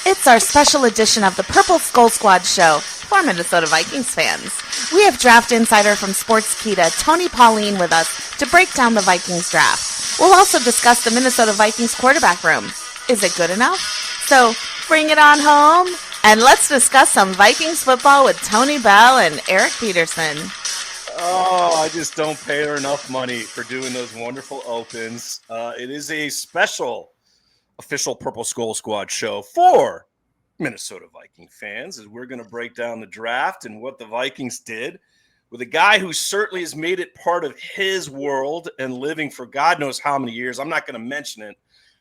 It's our special edition of the Purple Skol Squad show for Minnesota Vikings fans. We have draft insider from Sportskeeda, Tony Pauline, with us to break down the Vikings draft. We'll also discuss the Minnesota Vikings quarterback room. Is it good enough? So bring it on home, and let's discuss some Vikings football with Tony Bell and Eric Peterson. Oh, I just don't pay her enough money for doing those wonderful opens. It is a special official Purple Skol Squad show for Minnesota Viking fans, as we're going to break down the draft and what the Vikings did with a guy who certainly has made it part of his world and living for God knows how many years. I'm not going to mention it,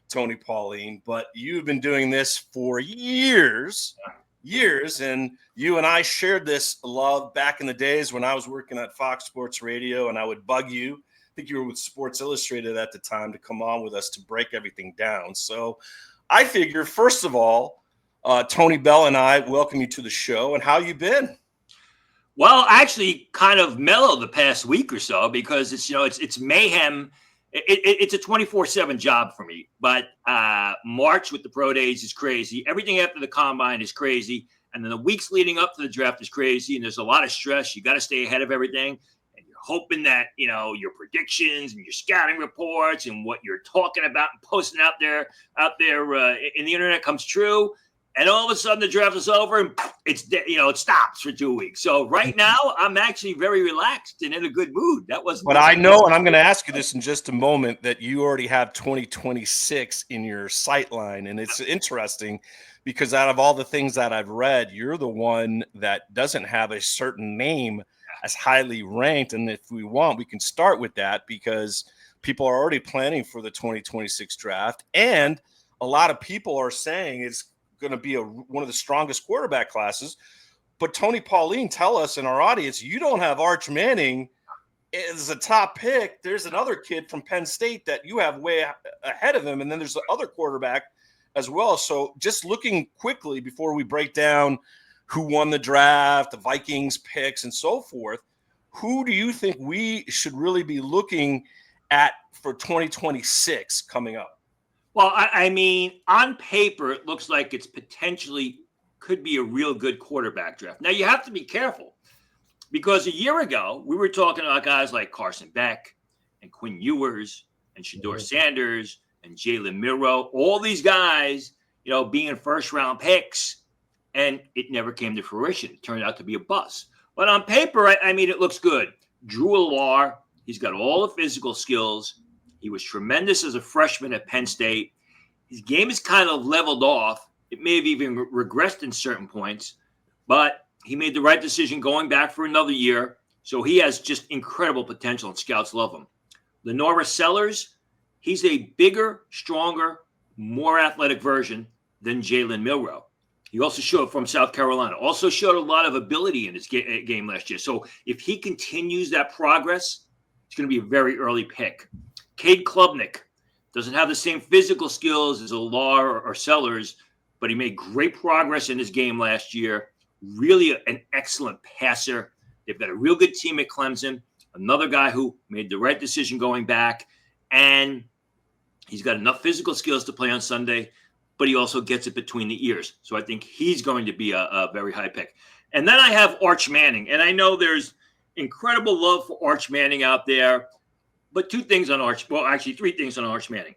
Tony Pauline, but you've been doing this for years, and you and I shared this love back in the days when I was working at Fox Sports Radio, and I would bug you. I think you were with Sports Illustrated at the time, to come on with us to break everything down. So I figure, first of all, Tony Bell and I welcome you to the show. And how you been? Well, actually kind of mellow the past week or so, because it's mayhem. It's a 24/7 job for me. But March with the pro days is crazy. Everything after the combine is crazy. And then the weeks leading up to the draft is crazy. And there's a lot of stress. You got to stay ahead of everything. Hoping that, your predictions and your scouting reports and what you're talking about and posting out there in the internet comes true. And all of a sudden the draft is over and it stops for 2 weeks. So right now I'm actually very relaxed and in a good mood. That wasn't. But I know, and I'm going to ask you this in just a moment, that you already have 2026 in your sight line. And it's interesting because out of all the things that I've read, you're the one that doesn't have a certain name as highly ranked. And if we want, we can start with that, because people are already planning for the 2026 draft. And a lot of people are saying it's going to be one of the strongest quarterback classes. But Tony Pauline, tell us in our audience, you don't have Arch Manning as a top pick. There's another kid from Penn State that you have way ahead of him. And then there's the other quarterback as well. So just looking quickly before we break down who won the draft, the Vikings picks, and so forth, who do you think we should really be looking at for 2026 coming up? Well, I mean, on paper, it looks like it's potentially could be a real good quarterback draft. Now, you have to be careful, because a year ago, we were talking about guys like Carson Beck and Quinn Ewers and Shedeur Sanders and Jalen Milroe, all these guys, being first-round picks. And it never came to fruition. It turned out to be a bust. But on paper, I mean, it looks good. Drew Allar, he's got all the physical skills. He was tremendous as a freshman at Penn State. His game is kind of leveled off. It may have even regressed in certain points. But he made the right decision going back for another year. So he has just incredible potential, and scouts love him. Lenora Sellers, he's a bigger, stronger, more athletic version than Jalen Milroe. He also showed from South Carolina, also showed a lot of ability in his game last year. So if he continues that progress, it's going to be a very early pick. Cade Klubnik doesn't have the same physical skills as Allar or Sellers, but he made great progress in his game last year. Really an excellent passer. They've got a real good team at Clemson. Another guy who made the right decision going back. And he's got enough physical skills to play on Sunday, but he also gets it between the ears. So I think he's going to be a very high pick. And then I have Arch Manning. And I know there's incredible love for Arch Manning out there, but three things on Arch Manning.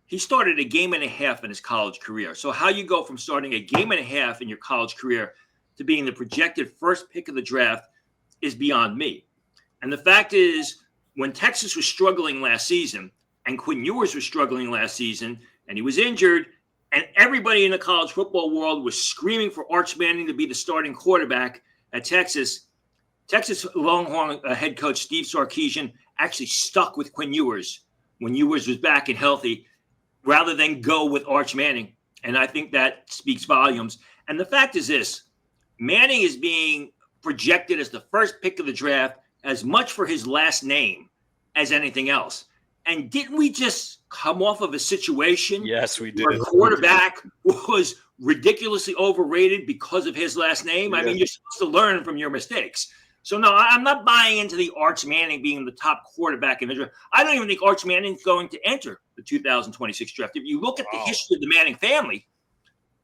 He started a game and a half in his college career. So how you go from starting a game and a half in your college career to being the projected first pick of the draft is beyond me. And the fact is, when Texas was struggling last season and Quinn Ewers was struggling last season and he was injured, and everybody in the college football world was screaming for Arch Manning to be the starting quarterback at Texas, Texas Longhorn head coach Steve Sarkisian actually stuck with Quinn Ewers when Ewers was back and healthy, rather than go with Arch Manning. And I think that speaks volumes. And the fact is this, Manning is being projected as the first pick of the draft as much for his last name as anything else. And didn't we just come off of a situation? Yes, we did. Where a quarterback was ridiculously overrated because of his last name. Yes. I mean, you're supposed to learn from your mistakes. So, no, I'm not buying into the Arch Manning being the top quarterback in the draft. I don't even think Arch Manning is going to enter the 2026 draft. If you look at the history of the Manning family,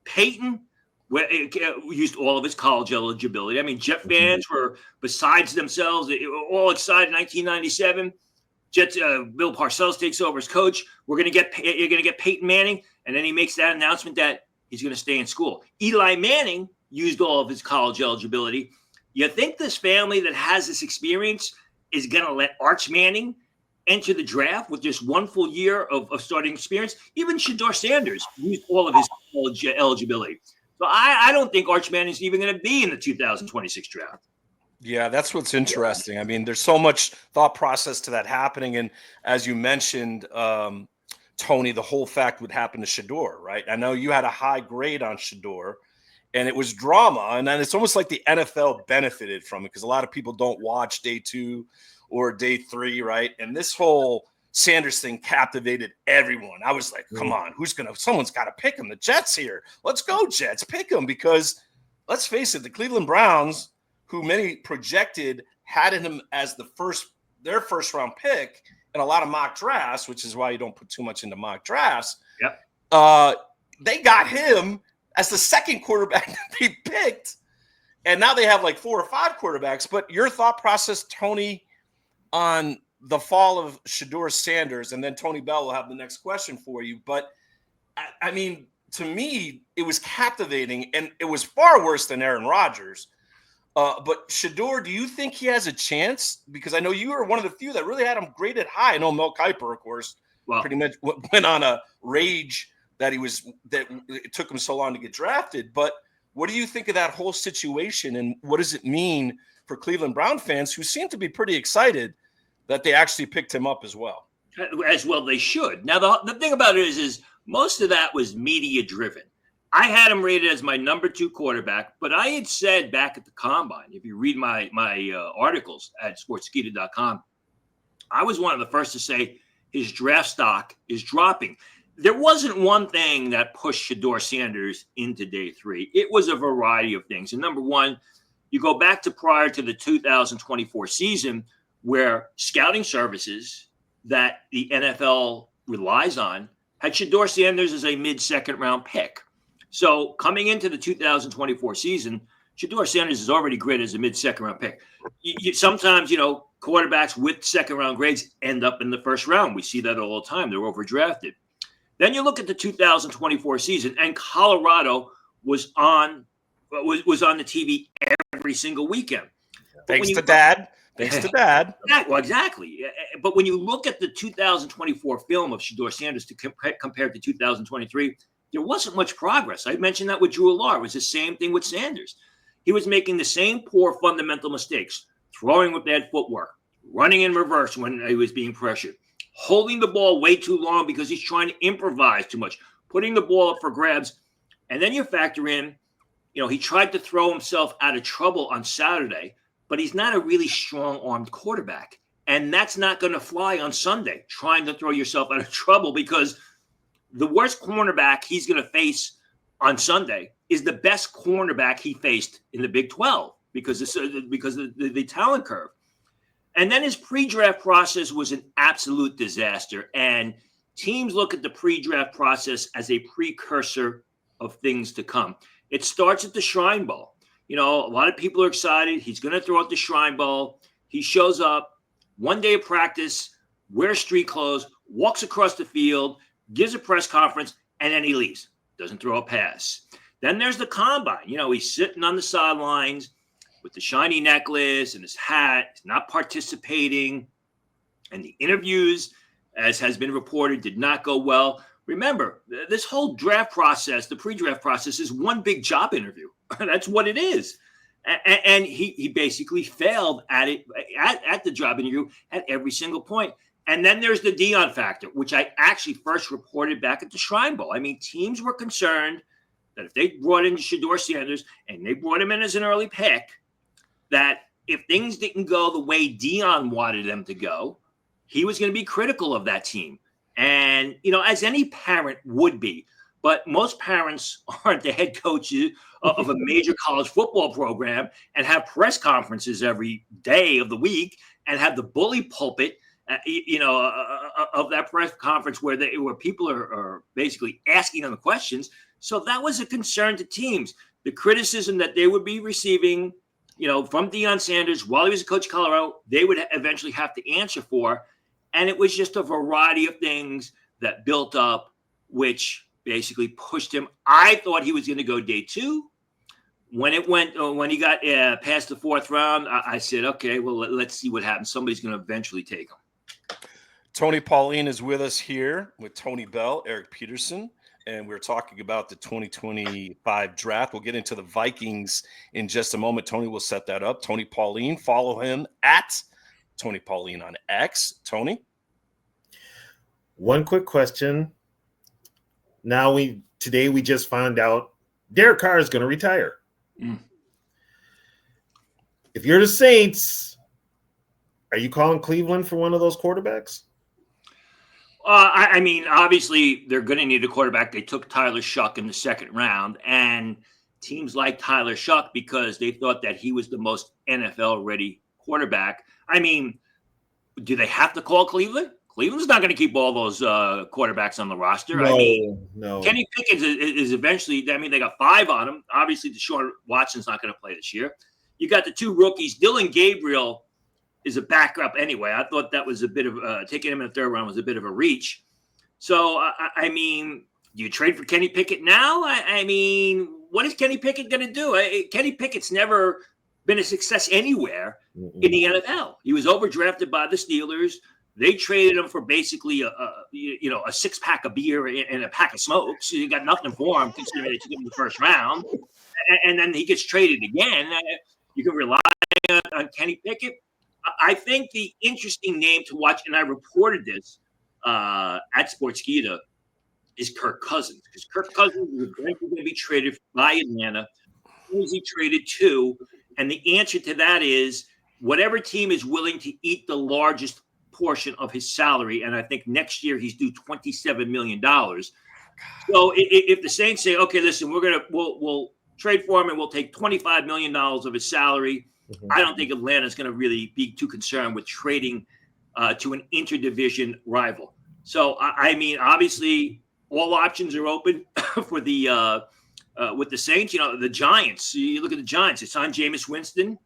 Peyton used all of his college eligibility. I mean, Jet fans were besides themselves. They were all excited in 1997. Jets, Bill Parcells takes over as coach. You're going to get Peyton Manning. And then he makes that announcement that he's going to stay in school. Eli Manning used all of his college eligibility. You think this family that has this experience is going to let Arch Manning enter the draft with just one full year of starting experience? Even Shedeur Sanders used all of his college eligibility. So I don't think Arch Manning's even going to be in the 2026 draft. Yeah, that's what's interesting. I mean, there's so much thought process to that happening. And as you mentioned, Tony, the whole fact would happen to Shedeur, right? I know you had a high grade on Shedeur, and it was drama. And then it's almost like the NFL benefited from it because a lot of people don't watch day 2 or day 3, right? And this whole Sanders thing captivated everyone. I was like, come on, someone's got to pick him. The Jets here. Let's go, Jets. Pick him because let's face it, the Cleveland Browns, who many projected had him as their first round pick in a lot of mock drafts, which is why you don't put too much into mock drafts. Yep. They got him as the second quarterback that they picked. And now they have like 4 or 5 quarterbacks. But your thought process, Tony, on the fall of Shedeur Sanders, and then Tony Bell will have the next question for you. But I mean, to me, it was captivating, and it was far worse than Aaron Rodgers. But Shedeur, do you think he has a chance? Because I know you were one of the few that really had him graded high. I know Mel Kiper, of course, pretty much went on a rage that it took him so long to get drafted. But what do you think of that whole situation, and what does it mean for Cleveland Brown fans who seem to be pretty excited that they actually picked him up as well? As well they should. Now, the thing about it is most of that was media-driven. I had him rated as my number 2 quarterback, but I had said back at the Combine, if you read my articles at Sportskeeda.com, I was one of the first to say his draft stock is dropping. There wasn't one thing that pushed Shedeur Sanders into day 3. It was a variety of things. And number one, you go back to prior to the 2024 season where scouting services that the NFL relies on had Shedeur Sanders as a mid-second round pick. So coming into the 2024 season, Shedeur Sanders is already graded as a mid-second round pick. Sometimes, quarterbacks with second-round grades end up in the first round. We see that all the time. They're overdrafted. Then you look at the 2024 season, and Colorado was on the TV every single weekend. Thanks to Dad. Well, exactly. But when you look at the 2024 film of Shedeur Sanders compared to 2023, there wasn't much progress. I mentioned that with Drew Allard. It was the same thing with Sanders. He was making the same poor fundamental mistakes, throwing with bad footwork, running in reverse when he was being pressured, holding the ball way too long because he's trying to improvise too much, putting the ball up for grabs. And then you factor in, he tried to throw himself out of trouble on Saturday, but he's not a really strong-armed quarterback. And that's not going to fly on Sunday, trying to throw yourself out of trouble, because the worst cornerback he's going to face on Sunday is the best cornerback he faced in the Big 12 because of the talent curve. And then his pre-draft process was an absolute disaster. And teams look at the pre-draft process as a precursor of things to come. It starts at the Shrine Bowl. A lot of people are excited. He's going to throw at the Shrine Bowl. He shows up, one day of practice, wears street clothes, walks across the field, gives a press conference, and then he leaves. Doesn't throw a pass. Then there's the Combine. He's sitting on the sidelines with the shiny necklace and his hat. He's not participating. And the interviews, as has been reported, did not go well. Remember, this whole draft process, the pre-draft process, is one big job interview. That's what it is. And he basically failed at it, at the job interview at every single point. And then there's the Dion factor, which I actually first reported back at the Shrine Bowl. I mean, teams were concerned that if they brought in Shedeur Sanders and they brought him in as an early pick, that if things didn't go the way Dion wanted them to go, he was going to be critical of that team. And, as any parent would be, but most parents aren't the head coaches of a major college football program and have press conferences every day of the week and have the bully pulpit of that press conference where people are basically asking them the questions. So that was a concern to teams. The criticism that they would be receiving, from Deion Sanders while he was a coach of Colorado, they would eventually have to answer for. And it was just a variety of things that built up, which basically pushed him. I thought he was going to go day 2. When he got past the 4th round, I said, okay, well, let's see what happens. Somebody's going to eventually take him. Tony Pauline is with us here with Tony Bell, Eric Peterson, and we're talking about the 2025 draft. We'll get into the Vikings in just a moment. Tony will set that up. Tony Pauline, follow him at Tony Pauline on X. Tony? One quick question. Today we just found out Derek Carr is going to retire. If you're the Saints, are you calling Cleveland for one of those quarterbacks? Obviously, they're going to need a quarterback. They took Tyler Shuck in the 2nd round, and teams like Tyler Shuck because they thought that he was the most NFL-ready quarterback. Do they have to call Cleveland? Cleveland's not going to keep all those quarterbacks on the roster. No. Kenny Pickett is eventually. They got 5 on him. Obviously, Deshaun Watson's not going to play this year. You got the 2 rookies. Dylan Gabriel is a backup anyway. I thought that was a bit of taking him in the 3rd round was a bit of a reach. So, do you trade for Kenny Pickett now? What is Kenny Pickett going to do? Kenny Pickett's never been a success anywhere in the NFL. He was overdrafted by the Steelers. They traded him for basically a 6-pack of beer and a pack of smokes. You got nothing for him considering they took him in the 1st round. And then he gets traded again. You can rely on Kenny Pickett. I think the interesting name to watch, and I reported this at Sportskeeda, is Kirk Cousins. Because Kirk Cousins is going to be traded by Atlanta. Who is he traded to? And the answer to that is whatever team is willing to eat the largest portion of his salary. And I think next year he's due $27 million. So if the Saints say, okay, listen, we'll trade for him and we'll take $25 million of his salary. I don't think Atlanta's going to really be too concerned with trading to an interdivision rival. So, obviously, all options are open for the with the Saints. The Giants. You look at the Giants. They signed Jameis Winston,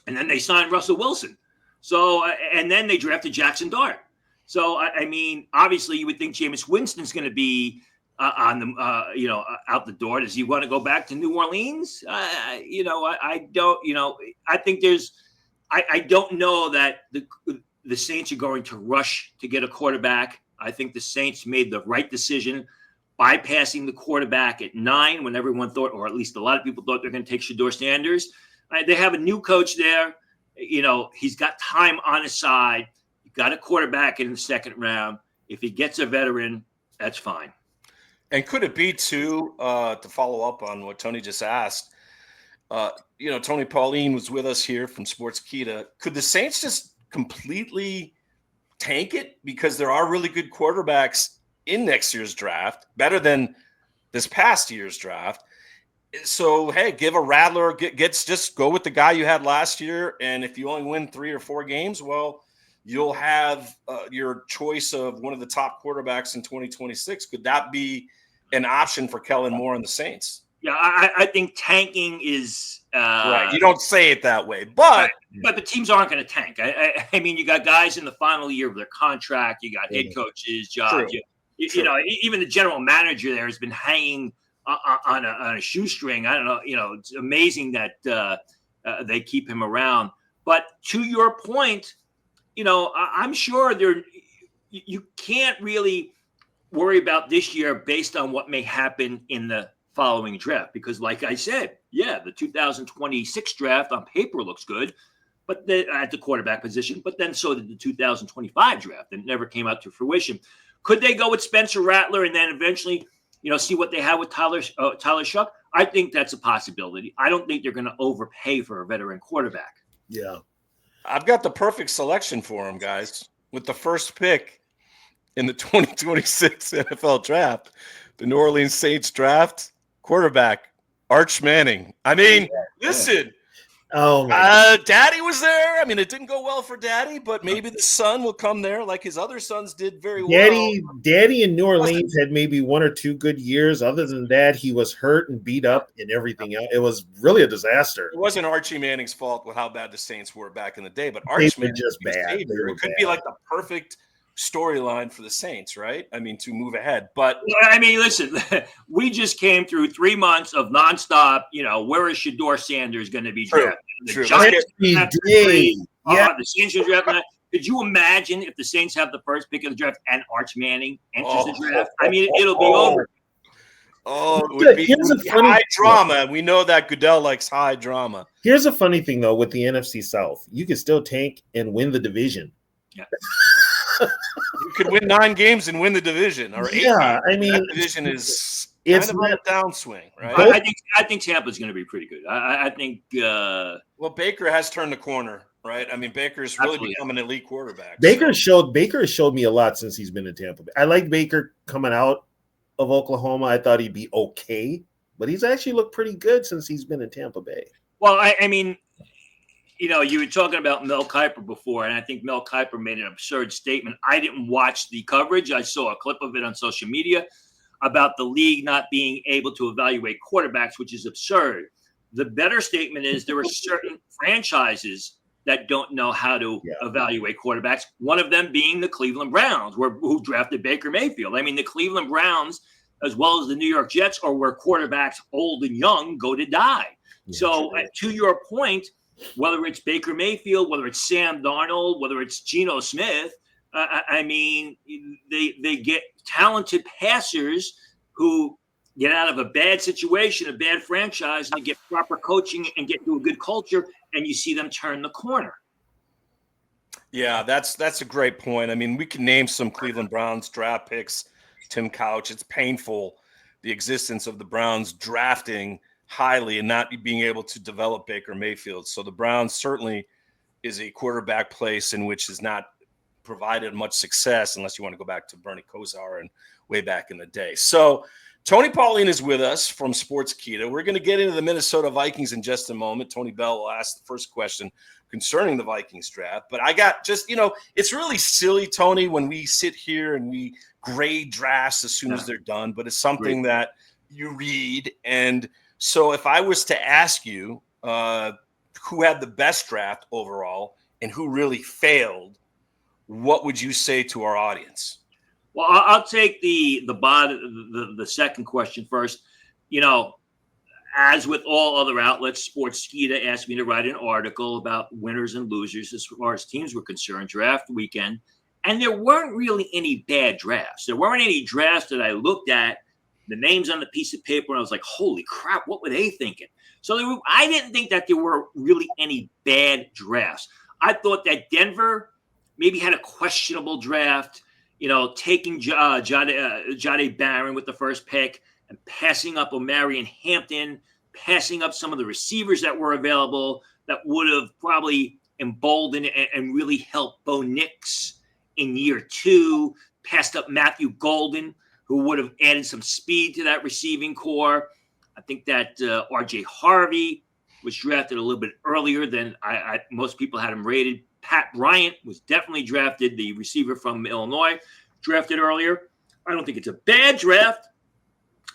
and then they signed Russell Wilson. So, and then they drafted Jackson Dart. So, obviously, you would think Jameis Winston's going to be on the out the door. Does he want to go back to New Orleans? I don't. I think I don't know that the Saints are going to rush to get a quarterback. I think the Saints made the right decision bypassing the quarterback at 9 when everyone thought, or at least a lot of people thought, they're going to take Shedeur Sanders. They have a new coach there. He's got time on his side. You got a quarterback in the 2nd round. If he gets a veteran, that's fine. And could it be, too, to follow up on what Tony just asked, Tony Pauline was with us here from Sportskeeda. Could the Saints just completely tank it? Because there are really good quarterbacks in next year's draft, better than this past year's draft. So, hey, give a rattler, just go with the guy you had last year. And if you only win 3 or 4 games, well, you'll have your choice of one of the top quarterbacks in 2026. Could that be an option for Kellen Moore and the Saints? Yeah, I think tanking is right. You don't say it that way, but the teams aren't going to tank. You got guys in the final year of their contract. You got head coaches' jobs. Even the general manager there has been hanging on a shoestring. I don't know. It's amazing that they keep him around. But to your point, I'm sure you can't really worry about this year based on what may happen in the following draft. Because like I said, the 2026 draft on paper looks good, but at the quarterback position, but then so did the 2025 draft that never came out to fruition. Could they go with Spencer Rattler and then eventually, see what they have with Tyler Shuck? I think that's a possibility. I don't think they're going to overpay for a veteran quarterback. Yeah. I've got the perfect selection for him, guys. With the first pick in the 2026 NFL draft, the New Orleans Saints draft quarterback, Arch Manning. Listen, Oh my! Daddy was there. I mean, it didn't go well for Daddy, but maybe the son will come there like his other sons did very well. Daddy in New Orleans had maybe 1 or 2 good years. Other than that, he was hurt and beat up and everything else. It was really a disaster. It wasn't Archie Manning's fault with how bad the Saints were back in the day, but They Archie were Manning just was bad. savior. It could be like the perfect storyline for the Saints, right? I mean, to move ahead. But I mean, listen, we just came through 3 months of nonstop. Where is Shador Sanders going to be drafted? True. The Giants Yeah. the Saints are drafting. Could you imagine if the Saints have the first pick of the draft and Arch Manning enters the draft? I mean, it'll be over. It would be high drama. We know that Goodell likes high drama. Here's a funny thing, though, with the NFC South. You can still tank and win the division. Yeah. You could win 9 games and win the division, or 8 games. I mean, that division is it's kind of on a downswing, right? I think Tampa's going to be pretty good. I think. Well, Baker has turned the corner, right? I mean, Baker's really become an elite quarterback. Baker has showed me a lot since he's been in Tampa Bay. I like Baker coming out of Oklahoma. I thought he'd be okay, but he's actually looked pretty good since he's been in Tampa Bay. Well, I mean, you were talking about Mel Kiper before, and I think Mel Kiper made an absurd statement. I didn't watch the coverage. I saw a clip of it on social media about the league not being able to evaluate quarterbacks, which is absurd. The better statement is there are certain franchises that don't know how to evaluate quarterbacks, one of them being the Cleveland Browns, who drafted Baker Mayfield. I mean, the Cleveland Browns, as well as the New York Jets, are where quarterbacks old and young go to die. So to your point, whether it's Baker Mayfield, whether it's Sam Darnold, whether it's Geno Smith, I mean, they get talented passers who get out of a bad situation, a bad franchise, and they get proper coaching and get to a good culture, and you see them turn the corner. Yeah, that's a great point. I mean, we can name some Cleveland Browns draft picks. Tim Couch, it's painful, the existence of the Browns drafting highly and not being able to develop Baker Mayfield. So the Browns certainly is a quarterback place in which has not provided much success unless you want to go back to Bernie Kosar and way back in the day. So Tony Pauline is with us from Sportskeeda. We're going to get into the Minnesota Vikings in just a moment. Tony Bell will ask the first question concerning the Vikings draft. But I got just, it's really silly, Tony, when we sit here and we grade drafts as soon as they're done, but it's something that you read. And so if I was to ask you who had the best draft overall and who really failed, what would you say to our audience? Well, I'll take the second question first. As with all other outlets, Sportskeeda asked me to write an article about winners and losers as far as teams were concerned, draft weekend. And there weren't really any bad drafts. There weren't any drafts that I looked at, the names on the piece of paper, and I was like, holy crap, what were they thinking? So I didn't think that there were really any bad drafts. I thought that Denver maybe had a questionable draft, taking Jahdae Barron with the first pick and passing up Omarion Hampton, passing up some of the receivers that were available that would have probably emboldened and really helped Bo Nix in year 2, passed up Matthew Golden, who would have added some speed to that receiving core. I think that R.J. Harvey was drafted a little bit earlier than most people had him rated. Pat Bryant was definitely drafted, the receiver from Illinois, drafted earlier. I don't think it's a bad draft.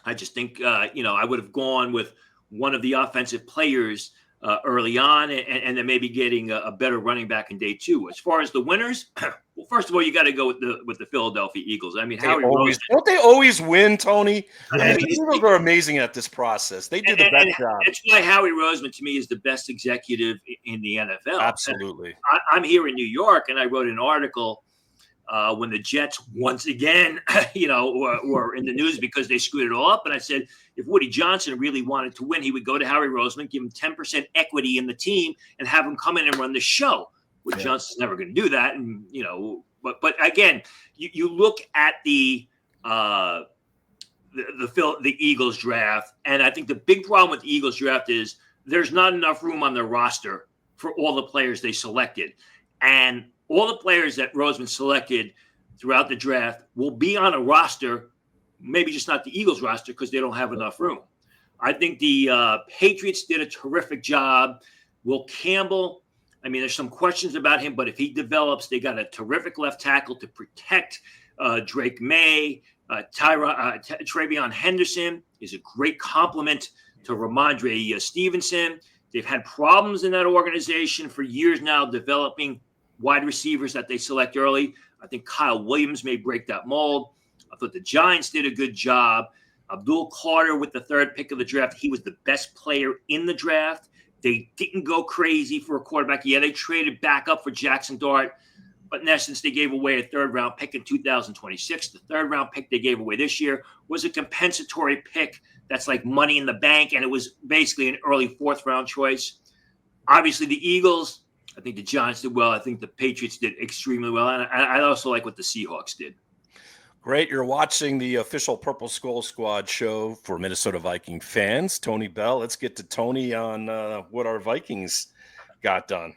I just think, I would have gone with one of the offensive players early on and then maybe getting a better running back in day 2. As far as the winners, well, first of all, you got to go with the Philadelphia Eagles. I mean, don't they always win, Tony? I mean, the Eagles are amazing at this process. They do the best job. That's why Howie Roseman, to me, is the best executive in the NFL. Absolutely. I'm here in New York, and I wrote an article when the Jets once again, were in the news because they screwed it all up. And I said, if Woody Johnson really wanted to win, he would go to Howie Roseman, give him 10% equity in the team, and have him come in and run the show. Woody Johnson's never going to do that. And, but again, you look at the Eagles draft, and I think the big problem with the Eagles draft is there's not enough room on their roster for all the players they selected. And all the players that Roseman selected throughout the draft will be on a roster, maybe just not the Eagles roster because they don't have enough room. I think the Patriots did a terrific job Will Campbell, I mean, there's some questions about him, but if he develops, they got a terrific left tackle to protect Drake May. Travion Henderson is a great complement to Ramondre Stevenson. They've had problems in that organization for years now developing wide receivers that they select early. I think Kyle Williams may break that mold. I thought the Giants did a good job. Abdul Carter with the 3rd pick of the draft. He was the best player in the draft. They didn't go crazy for a quarterback. Yeah, they traded back up for Jackson Dart, but in essence, they gave away a 3rd-round pick in 2026. The 3rd-round pick they gave away this year was a compensatory pick that's like money in the bank, and it was basically an early 4th-round choice. Obviously, the Eagles, I think the Giants did well. I think the Patriots did extremely well, and I also like what the Seahawks did. Great. You're watching the official Purple Skol Squad show for Minnesota Viking fans. Tony Bell. Let's get to Tony on what our Vikings got done.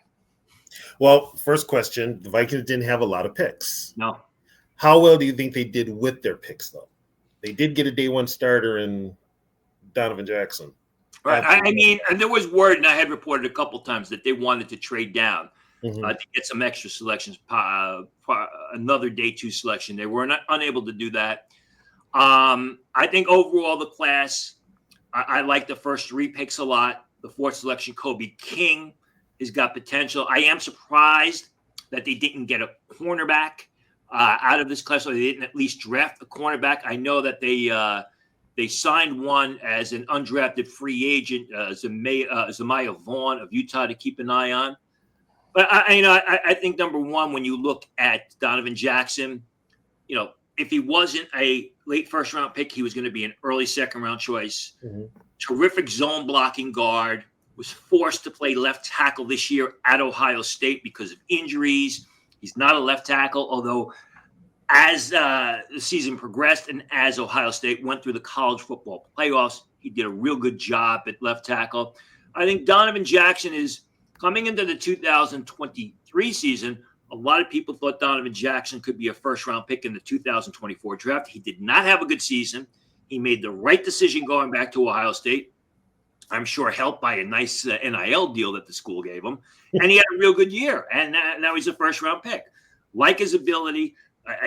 Well, first question, the Vikings didn't have a lot of picks. No. How well do you think they did with their picks, though? They did get a day one starter in Donovan Jackson. Right. I mean, and there was word, and I had reported a couple times that they wanted to trade down to get some extra selections, another day 2 selection. They were unable to do that. I think overall the class, I like the first 3 picks a lot. The 4th selection, Kobe King, has got potential. I am surprised that they didn't get a cornerback out of this class, or they didn't at least draft a cornerback. I know that they signed one as an undrafted free agent, Zamiah Vaughn of Utah, to keep an eye on. But I think number one, when you look at Donovan Jackson, if he wasn't a late 1st-round pick, he was going to be an early 2nd-round choice. Terrific zone blocking guard. Was forced to play left tackle this year at Ohio State because of injuries. He's not a left tackle, although as the season progressed and as Ohio State went through the college football playoffs, he did a real good job at left tackle. I think Donovan Jackson is coming into the 2023 season. A lot of people thought Donovan Jackson could be a 1st-round pick in the 2024 draft. He did not have a good season. He made the right decision going back to Ohio State. I'm sure helped by a nice NIL deal that the school gave him. And he had a real good year. And now he's a 1st-round pick. Like his ability,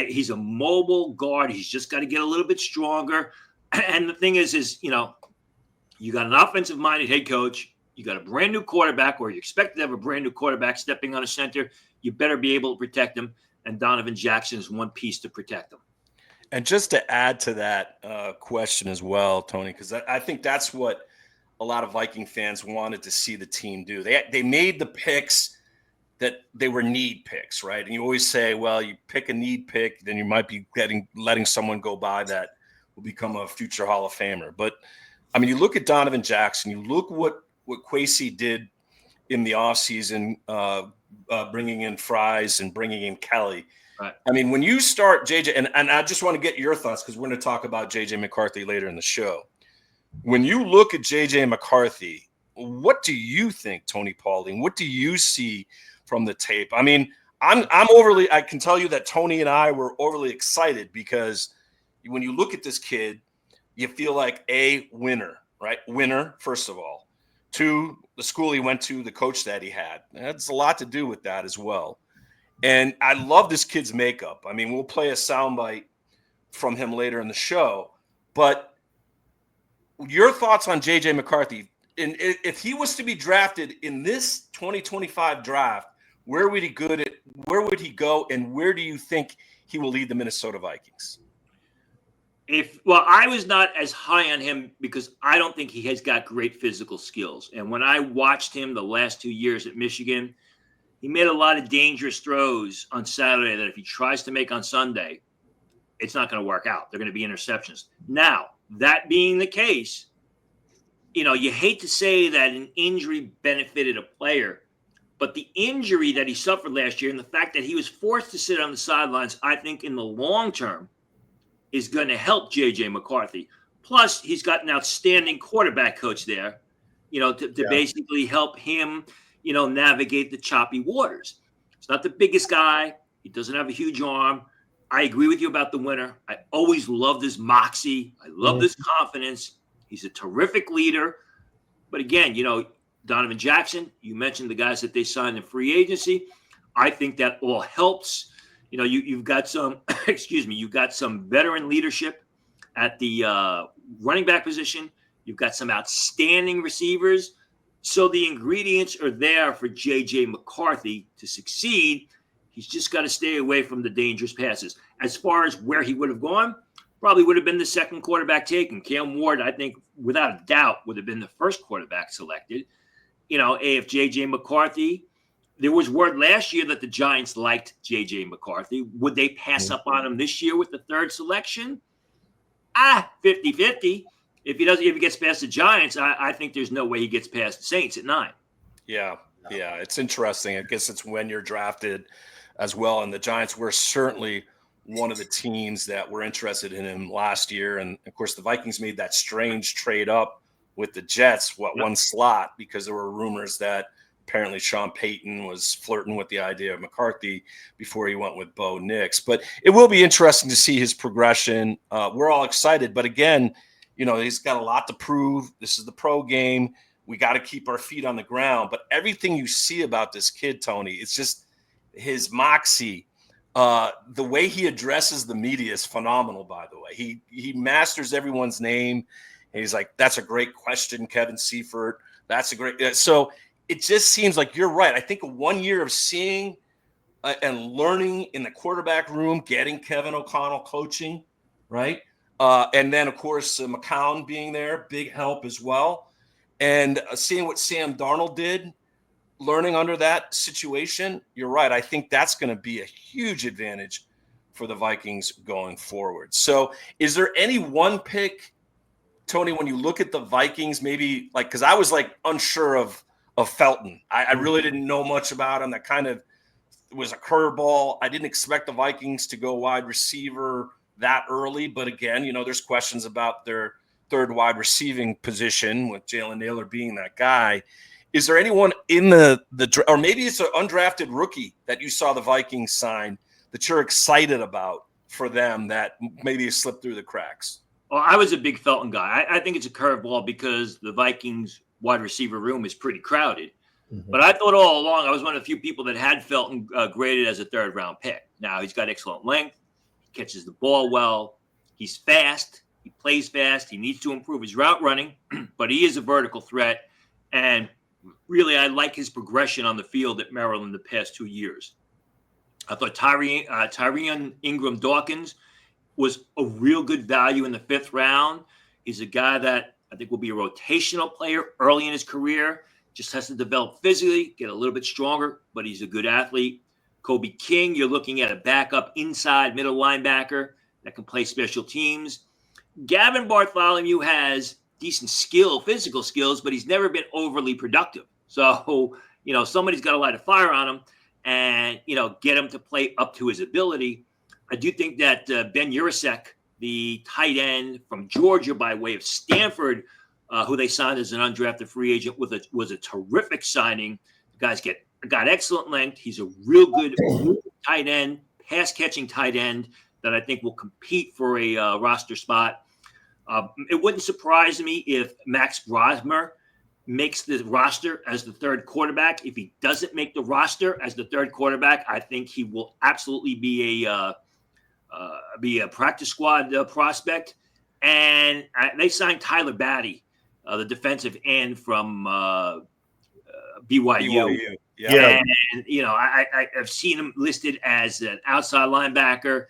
he's a mobile guard. He's just got to get a little bit stronger. And the thing is you got an offensive-minded head coach. You got a brand-new quarterback, or you expect to have a brand-new quarterback stepping on a center. You better be able to protect him. And Donovan Jackson is one piece to protect him. And just to add to that question as well, Tony, because I think that's what a lot of Viking fans wanted to see the team do. They made the picks that they were need picks, right? And you always say, well, you pick a need pick, then you might be letting someone go by that will become a future Hall of Famer. But, I mean, you look at Donovan Jackson, you look what Kwesi did in the offseason, bringing in Fries and bringing in Kelly. Right. I mean, when you start JJ, and I just want to get your thoughts because we're going to talk about JJ McCarthy later in the show. When you look at JJ McCarthy, what do you think, Tony Pauline? What do you see from the tape? I mean, I can tell you that Tony and I were overly excited because when you look at this kid, you feel like a winner, right? Winner, first of all. 2, the school he went to, the coach that he had. That's a lot to do with that as well. And I love this kid's makeup. I mean, we'll play a soundbite from him later in the show. But your thoughts on JJ McCarthy, and if he was to be drafted in this 2025 draft, where would he go, and where do you think he will lead the Minnesota Vikings? I was not as high on him because I don't think he has got great physical skills. And when I watched him the last 2 years at Michigan, he made a lot of dangerous throws on Saturday that if he tries to make on Sunday, it's not going to work out. They're going to be interceptions. Now, that being the case, you hate to say that an injury benefited a player, but the injury that he suffered last year and the fact that he was forced to sit on the sidelines, I think in the long term is going to help JJ McCarthy. Plus, he's got an outstanding quarterback coach there, to basically help him, navigate the choppy waters. He's not the biggest guy. He doesn't have a huge arm. I agree with you about the winner. I always loved his moxie. I loved his confidence. He's a terrific leader. But again, Donovan Jackson. You mentioned the guys that they signed in free agency. I think that all helps. You've got some, you've got some veteran leadership at the running back position. You've got some outstanding receivers. So the ingredients are there for J.J. McCarthy to succeed. He's just got to stay away from the dangerous passes. As far as where he would have gone, probably would have been the second quarterback taken. Cam Ward, I think, without a doubt, would have been the first quarterback selected. If J.J. McCarthy, there was word last year that the Giants liked J.J. McCarthy. Would they pass up on him this year with the third selection? 50-50. If he gets past the Giants, I think there's no way he gets past the Saints at 9. Yeah, it's interesting. I guess it's when you're drafted as well. And the Giants were certainly one of the teams that were interested in him last year. And, of course, the Vikings made that strange trade up with the Jets, one slot, because there were rumors that apparently Sean Payton was flirting with the idea of McCarthy before he went with Bo Nix. But it will be interesting to see his progression. We're all excited. But, again, he's got a lot to prove. This is the pro game. We got to keep our feet on the ground. But everything you see about this kid, Tony, it's just his moxie. The way he addresses the media is phenomenal, by the way. He masters everyone's name. And he's like, that's a great question, Kevin Seifert. That's a great – so it just seems like you're right. I think 1 year of seeing and learning in the quarterback room, getting Kevin O'Connell coaching, right? And then, of course, McCown being there, big help as well. And seeing what Sam Darnold did, learning under that situation, you're right. I think that's going to be a huge advantage for the Vikings going forward. So is there any one pick, Tony, when you look at the Vikings, maybe because I was unsure of Felton. I really didn't know much about him. That kind of was a curveball. I didn't expect the Vikings to go wide receiver that early. But again, there's questions about their third wide receiving position with Jalen Naylor being that guy. Is there anyone in the or maybe it's an undrafted rookie that you saw the Vikings sign that you're excited about for them that maybe slipped through the cracks? Well, I was a big Felton guy. I think it's a curveball because the Vikings wide receiver room is pretty crowded. Mm-hmm. But I thought all along, I was one of the few people that had Felton graded as a third round pick. Now he's got excellent length. He catches the ball well. He's fast. He plays fast. He needs to improve his route running, but he is a vertical threat. And really, I like his progression on the field at Maryland the past 2 years. I thought Tyrion Ingram-Dawkins was a real good value in the 5th round. He's a guy that I think will be a rotational player early in his career. Just has to develop physically, get a little bit stronger, but he's a good athlete. Kobe King, you're looking at a backup inside middle linebacker that can play special teams. Gavin Bartholomew has decent physical skills, but he's never been overly productive. So, somebody's got to light a fire on him and, get him to play up to his ability. I do think that Ben Urasek, the tight end from Georgia by way of Stanford, who they signed as an undrafted free agent, was a terrific signing. The guy's got excellent length. He's a real good tight end, pass-catching tight end that I think will compete for a roster spot. It wouldn't surprise me if Max Grosmer makes the roster as the third quarterback. If he doesn't make the roster as the third quarterback, I think he will absolutely be a practice squad prospect. And they signed Tyler Batty, the defensive end from BYU. Yeah. And, I've seen him listed as an outside linebacker.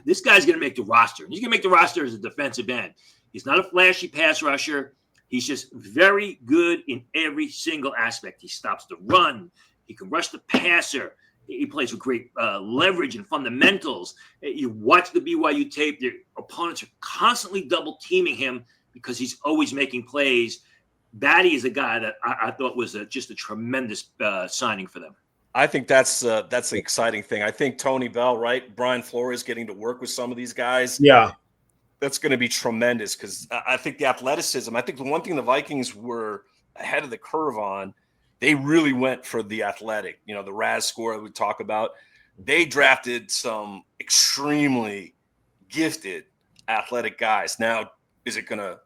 This guy's going to make the roster. He's going to make the roster as a defensive end. He's not a flashy pass rusher. He's just very good in every single aspect. He stops the run. He can rush the passer. He plays with great leverage and fundamentals. You watch the BYU tape, their opponents are constantly double teaming him because he's always making plays. Batty is a guy that I thought was just a tremendous signing for them. I think that's the exciting thing. I think Tony Bell, right? Brian Flores getting to work with some of these guys. Yeah. That's going to be tremendous because I think the athleticism, I think the one thing the Vikings were ahead of the curve on, they really went for the athletic. The RAS score that we talk about, they drafted some extremely gifted athletic guys. Now, is it going to,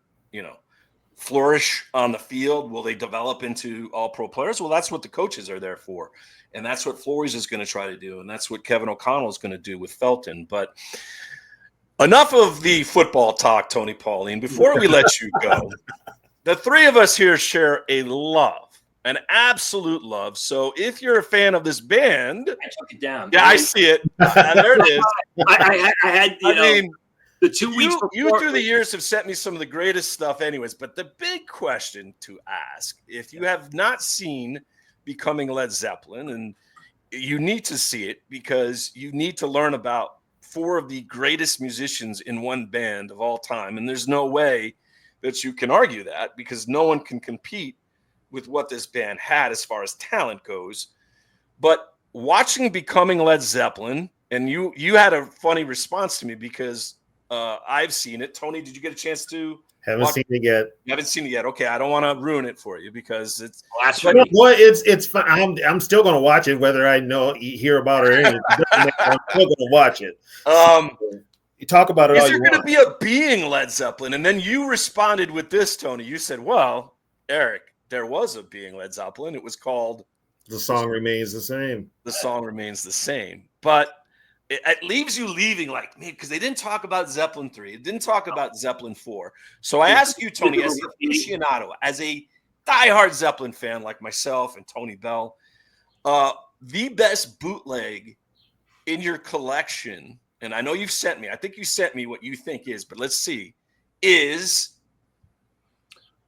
flourish on the field? Will they develop into all-pro players? Well, that's what the coaches are there for. And that's what Flores is going to try to do. And that's what Kevin O'Connell is going to do with Felton. But enough of the football talk, Tony Pauline. Before we let you go, the three of us here share a love, an absolute love. So if you're a fan of this band, I took it down. yeah, I see it. There it is. I had, the 2 weeks before. You through the years have sent me some of the greatest stuff anyways. But the big question to ask, if you have not seen Becoming Led Zeppelin, and you need to see it because you need to learn about four of the greatest musicians in one band of all time. And there's no way that you can argue that because no one can compete with what this band had as far as talent goes. But watching Becoming Led Zeppelin, and you had a funny response to me because I've seen it. Tony, did you get a chance to? Haven't seen it yet. You haven't seen it yet. Okay, I don't want to ruin it for you because it's. Well, it's fun. I'm still going to watch it, whether I hear about it or anything. I'm still going to watch it. You talk about it. Is there going to be a being Led Zeppelin? And then you responded with this, Tony. You said, "Well, Eric, there was a being Led Zeppelin. It was called." The song remains the same. The song remains the same, but it leaves you leaving like me because they didn't talk about Zeppelin 3. It didn't talk about Zeppelin 4. So I ask you, Tony, as an aficionado, as a diehard Zeppelin fan like myself and Tony Bell, the best bootleg in your collection, and I know you've sent me, I think you sent me what you think is, but let's see, is?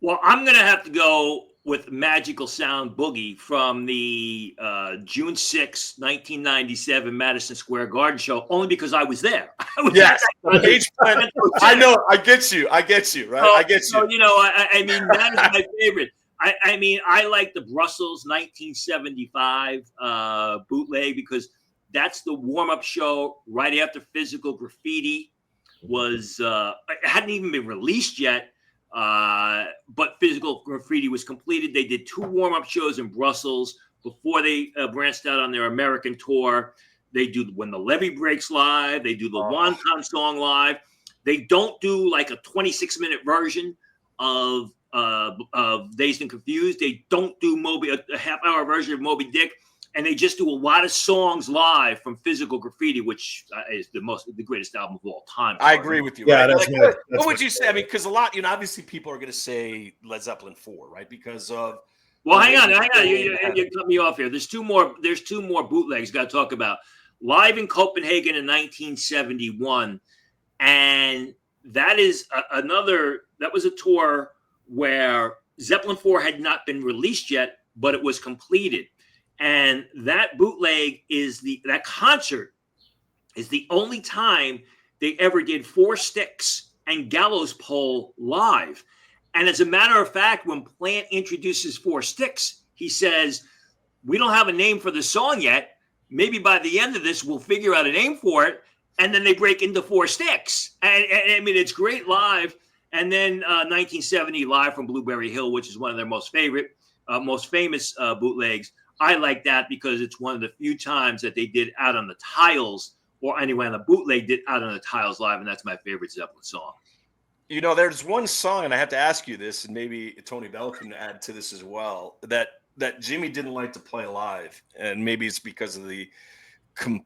Well, I'm going to have to go with Magical Sound Boogie from the June 6, 1997 Madison Square Garden show, only because I was there. Yes, I know. I get you, right? I get you. So, I mean, that is my favorite. I mean, I like the Brussels 1975 bootleg because that's the warm-up show right after Physical Graffiti was it hadn't even been released yet. But Physical Graffiti was completed. They did 2 warm-up shows in Brussels before they branched out on their American tour. They do When the Levee Breaks live. They do the Wonton song live. They don't do like a 26-minute version of Dazed and Confused. They don't do a half-hour version of Moby Dick. And they just do a lot of songs live from Physical Graffiti, which is the greatest album of all time. I agree with you. Yeah, right? What would you say? I mean, because a lot, obviously people are going to say Led Zeppelin 4, right? Because of. Well, hang on. You cut me off here. There's two more bootlegs got to talk about. Live in Copenhagen in 1971, and that is that was a tour where Zeppelin 4 had not been released yet, but it was completed. And that bootleg that concert is the only time they ever did 4 Sticks and Gallows Pole live. And as a matter of fact, when Plant introduces 4 Sticks, he says, "We don't have a name for the song yet. Maybe by the end of this, we'll figure out a name for it." And then they break into 4 Sticks. And I mean, it's great live. And then 1970 Live from Blueberry Hill, which is one of their most famous bootlegs. I like that because it's one of the few times that they did Out on the Tiles, or anyway, on the bootleg did Out on the Tiles live, and that's my favorite Zeppelin song. There's one song, and I have to ask you this, and maybe Tony Bell can add to this as well, that Jimmy didn't like to play live, and maybe it's because of the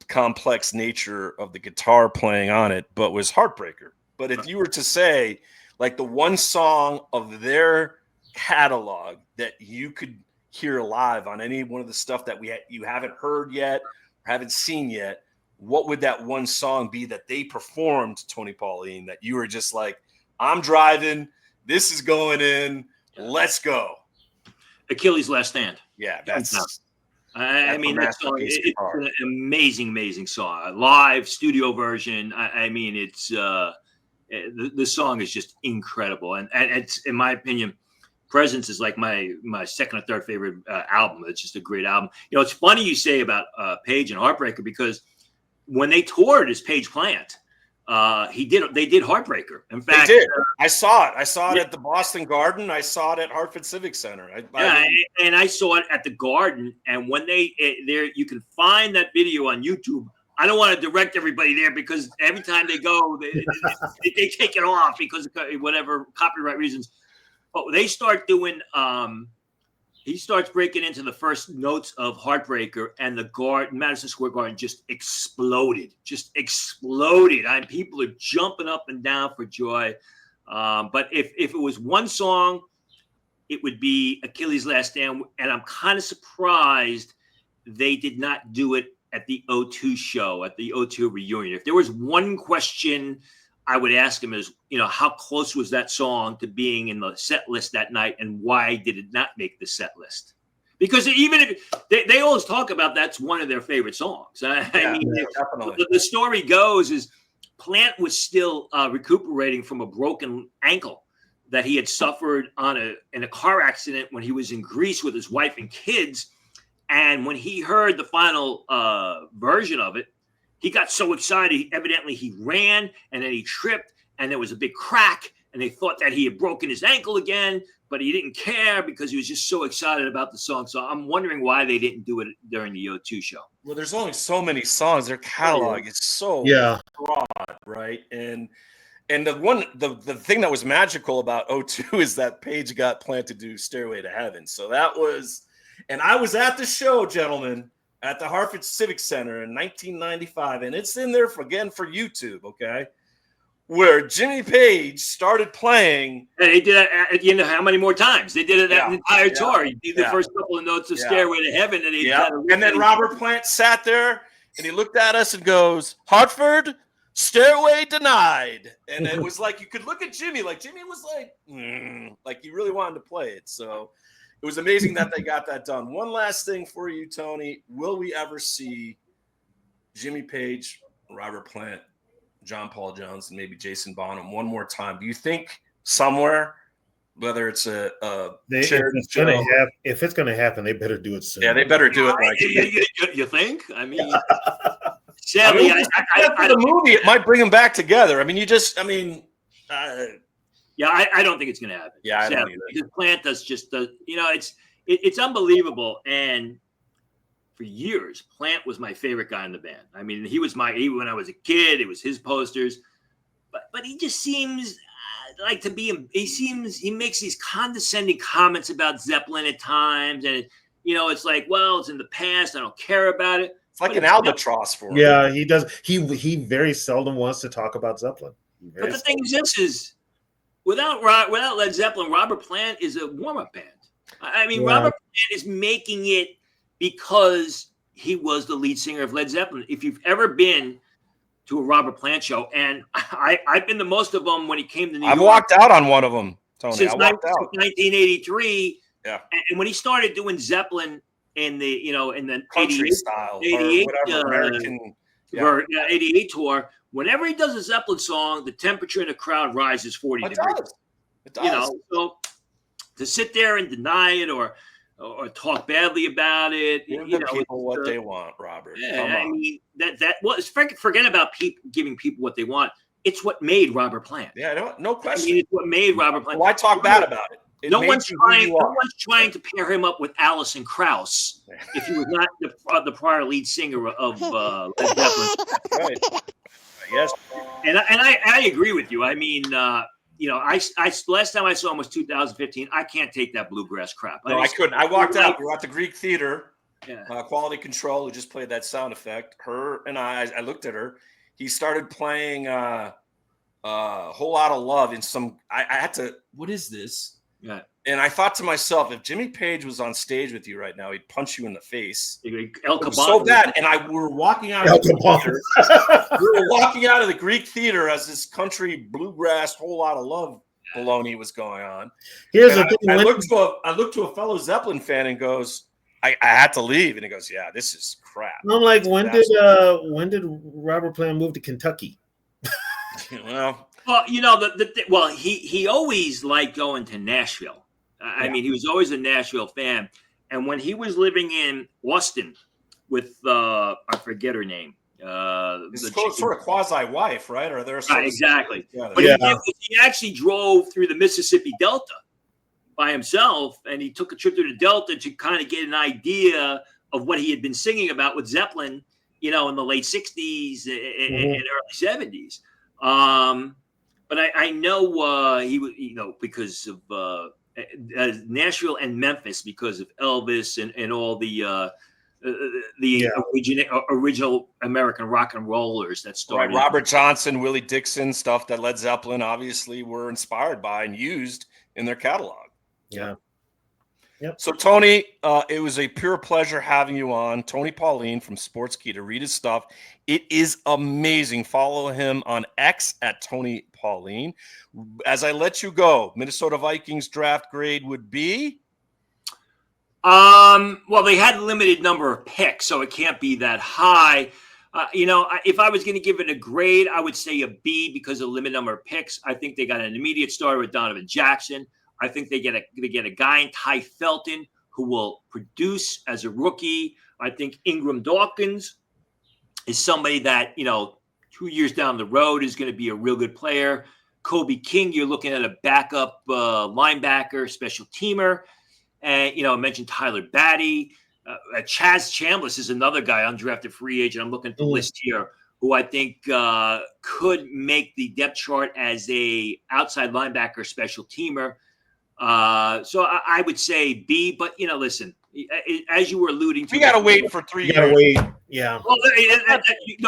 complex nature of the guitar playing on it, but was Heartbreaker. But if you were to say, like, the one song of their catalog that you could hear live on any one of the stuff that you haven't heard yet or haven't seen yet, what would that one song be that they performed, Tony Pauline, that you were just like, I'm driving, this is going in, let's go? Achilles' Last Stand. Yeah, that's I mean, that song, it's an amazing song. Live studio version. I mean, it's the song is just incredible, and it's, in my opinion, Presence is like my second or third favorite album. It's just a great album. It's funny you say about Page and Heartbreaker, because when they toured as Page Plant, they did Heartbreaker. In fact, they did. I saw it. I saw it at the Boston Garden. I saw it at Hartford Civic Center. And I saw it at the Garden. And when you can find that video on YouTube. I don't want to direct everybody there because every time they go, they take it off because of whatever copyright reasons. But they start doing. He starts breaking into the first notes of Heartbreaker, and the Madison Square Garden just exploded. People are jumping up and down for joy. But if it was one song, it would be Achilles' Last Stand. And I'm kind of surprised they did not do it at the O2 show, at the O2 reunion. If there was one question I would ask him is, how close was that song to being in the set list that night, and why did it not make the set list? Because even if they always talk about that's one of their favorite songs. I mean, definitely. The story goes is Plant was still recuperating from a broken ankle that he had suffered in a car accident when he was in Greece with his wife and kids. And when he heard the final version of it, he got so excited. Evidently, he ran and then he tripped and there was a big crack. And they thought that he had broken his ankle again, but he didn't care because he was just so excited about the song. So I'm wondering why they didn't do it during the O2 show. Well, there's only so many songs. Their catalog is so broad, right? And the thing that was magical about O2 is that Page got Plant to do Stairway to Heaven. So that was, and I was at the show, gentlemen, at the Hartford Civic Center in 1995, and it's in there for YouTube, okay? Where Jimmy Page started playing. And they did it at the end of how many more times? They did it that entire tour. He did the first couple of notes of Stairway to Heaven. And then Robert Plant sat there, and he looked at us and goes, Hartford, Stairway denied. And it was like, you could look at Jimmy, like Jimmy was like he really wanted to play it. So it was amazing that they got that done. One last thing for you, Tony. Will we ever see Jimmy Page, Robert Plant, John Paul Jones, and maybe Jason Bonham one more time? Do you think somewhere, whether it's if it's going to happen, they better do it soon. Yeah, they better do it. You think? I mean, sadly, for the movie, it might bring them back together. I mean, I don't think it's going to happen. Yeah, I don't either. Because Plant does it's unbelievable. And for years, Plant was my favorite guy in the band. I mean, when I was a kid, it was his posters. But he just seems like to be. He makes these condescending comments about Zeppelin at times, and it's like, well, it's in the past. I don't care about it. It's like an albatross for him. Yeah, he does. He very seldom wants to talk about Zeppelin. But the thing is without Led Zeppelin, Robert Plant is a warm-up band. I mean, Robert Plant is making it because he was the lead singer of Led Zeppelin. If you've ever been to a Robert Plant show, and I've been to most of them when he came to New York. I've walked out on one of them, Tony. Since 1983. Yeah. And when he started doing Zeppelin in the country style, 88, or whatever, American, 88 tour, whenever he does a Zeppelin song, the temperature in the crowd rises 40 degrees. It does. So to sit there and deny it or talk badly about it, give the people what they want, Robert. I mean forget about giving people what they want. It's what made Robert Plant. Yeah, no question. I mean, it's what made Robert Plant. Why talk bad about it? No one's trying to pair him up with Alison Krauss if he was not the prior lead singer of Led Zeppelin. That's right. Yes. And I agree with you. I mean, I last time I saw him was 2015. I can't take that bluegrass crap. I couldn't. I walked out. We were at the Greek Theater. Quality Control, who just played that sound effect. Her and I looked at her. He started playing a Whole Lot of Love in some. I had to. What is this? Yeah. And I thought to myself, if Jimmy Page was on stage with you right now, he'd punch you in the face. So bad. And we were walking out of the theater. We were walking out of the Greek Theater as this country bluegrass Whole Lot of Love baloney was going on. Here's the thing. I looked to a fellow Zeppelin fan and goes, I had to leave. And he goes, yeah, this is crap. I'm like, when did Robert Plant move to Kentucky? Well, he always liked going to Nashville. I mean, he was always a Nashville fan. And when he was living in Austin with, I forget her name. It's sort of quasi-wife, right? Or there's exactly. But he actually drove through the Mississippi Delta by himself, and he took a trip through the Delta to kind of get an idea of what he had been singing about with Zeppelin, in the late 60s and early 70s. But I know he was, because of Nashville and Memphis because of Elvis and all the original American rock and rollers that started. Right, Robert Johnson, Willie Dixon, stuff that Led Zeppelin obviously were inspired by and used in their catalog. Yeah. Yep. So, Tony, it was a pure pleasure having you on. Tony Pauline from Sportskeeda. Read his stuff. It is amazing. Follow him on X at Tony Pauline. As I let you go, Minnesota Vikings draft grade would be? Well, they had a limited number of picks, so it can't be that high. If I was going to give it a grade, I would say a B because of the limited number of picks. I think they got an immediate starter with Donovan Jackson. I think they get a guy in Ty Felton who will produce as a rookie. I think Ingram Dawkins is somebody that, 2 years down the road is going to be a real good player. Kobe King, you're looking at a backup linebacker, special teamer. And, I mentioned Tyler Batty. Chaz Chambliss is another guy, undrafted free agent. I'm looking at the list here, who I think could make the depth chart as a outside linebacker, special teamer. So I would say B, but listen, as you were alluding to, we got to wait for 3 years. You gotta wait. Yeah. Well, 3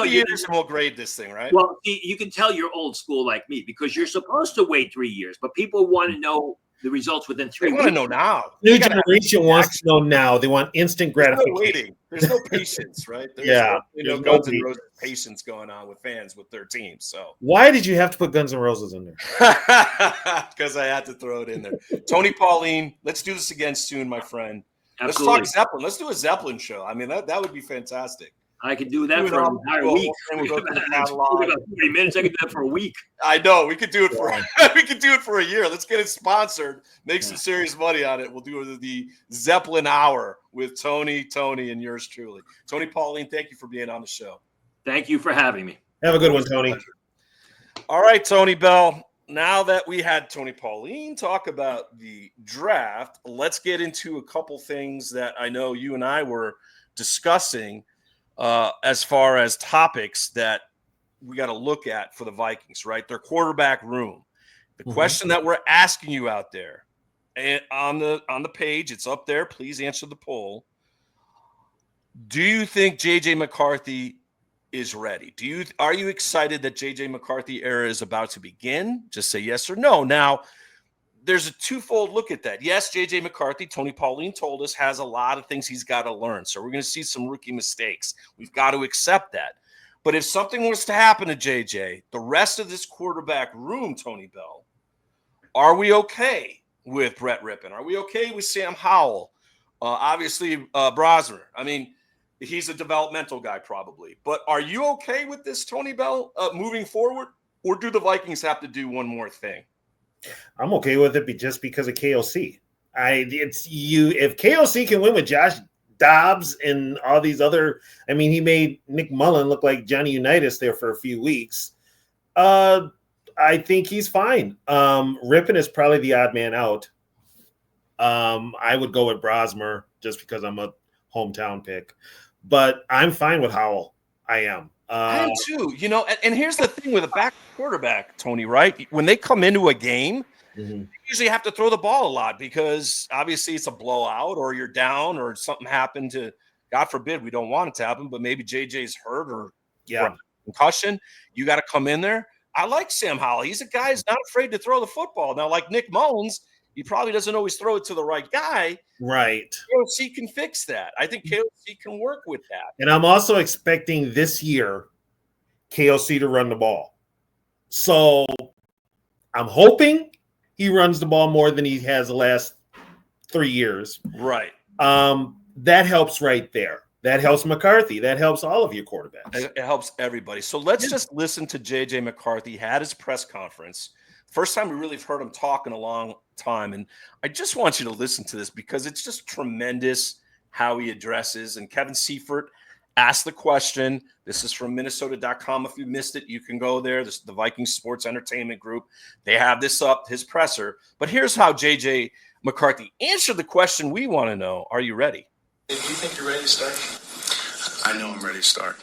years and we'll grade this thing, right? Well, you can tell you're old school like me because you're supposed to wait 3 years, but people want to know the results within 3 weeks. They want to know now. New generation wants to know now. They want instant gratification. There's no waiting. There's no patience, right? There's no Guns N' Roses patience going on with fans with their teams. So why did you have to put Guns N' Roses in there? Because I had to throw it in there. Tony Pauline, let's do this again soon, my friend. Absolutely. Let's talk Zeppelin. Let's do a Zeppelin show. I mean, that would be fantastic. I could do that for an entire week. We'll go through the About catalog. 30 minutes. I could do that for a week. I know. We could do it for a year. Let's get it sponsored. Make some serious money on it. We'll do the Zeppelin Hour with Tony, and yours truly. Tony Pauline, thank you for being on the show. Thank you for having me. Have a good one, Tony. All right, Tony Bell. Now that we had Tony Pauline talk about the draft, let's get into a couple things that I know you and I were discussing as far as topics that we got to look at for the Vikings, right? Their quarterback room. The question that we're asking you out there, and on the page, it's up there. Please answer the poll. Do you think J.J. McCarthy is ready? Are you excited that J.J. McCarthy era is about to begin? Just say yes or no. Now, there's a twofold look at that. Yes, J.J. McCarthy, Tony Pauline told us, has a lot of things he's got to learn. So we're going to see some rookie mistakes. We've got to accept that. But if something was to happen to J.J., the rest of this quarterback room, Tony Bell, are we okay with Brett Rippon? Are we okay with Sam Howell? Obviously, Brosner. I mean, he's a developmental guy probably. But are you okay with this, Tony Bell, moving forward? Or do the Vikings have to do one more thing? I'm okay with it just because of KOC. If KOC can win with Josh Dobbs and all these other, he made Nick Mullen look like Johnny Unitas there for a few weeks. I think he's fine. Rippon is probably the odd man out. I would go with Brosmer just because I'm a hometown pick, but I'm fine with Howell. I am. I am too. And here's the thing with a back quarterback, Tony, right? When they come into a game, you usually have to throw the ball a lot because obviously it's a blowout or you're down or something happened to, God forbid, we don't want it to happen, but maybe JJ's hurt or concussion. You got to come in there. I like Sam Howell. He's a guy who's not afraid to throw the football. Now, like Nick Mullins, he probably doesn't always throw it to the right guy. Right. KOC can fix that. I think KOC can work with that. And I'm also expecting this year KOC to run the ball. So I'm hoping he runs the ball more than he has the last 3 years. Right. That helps right there. That helps McCarthy. That helps all of your quarterbacks. It helps everybody. So let's just listen to J.J. McCarthy. He had his press conference. First time we really have heard him talk in a long time. And I just want you to listen to this because it's just tremendous how he addresses. And Kevin Seifert asked the question. This is from Minnesota.com. If you missed it, you can go there. This is the Vikings Sports Entertainment Group. They have this up, his presser. But here's how J.J. McCarthy answered the question we want to know. Are you ready? Do you think you're ready to start? I know I'm ready to start.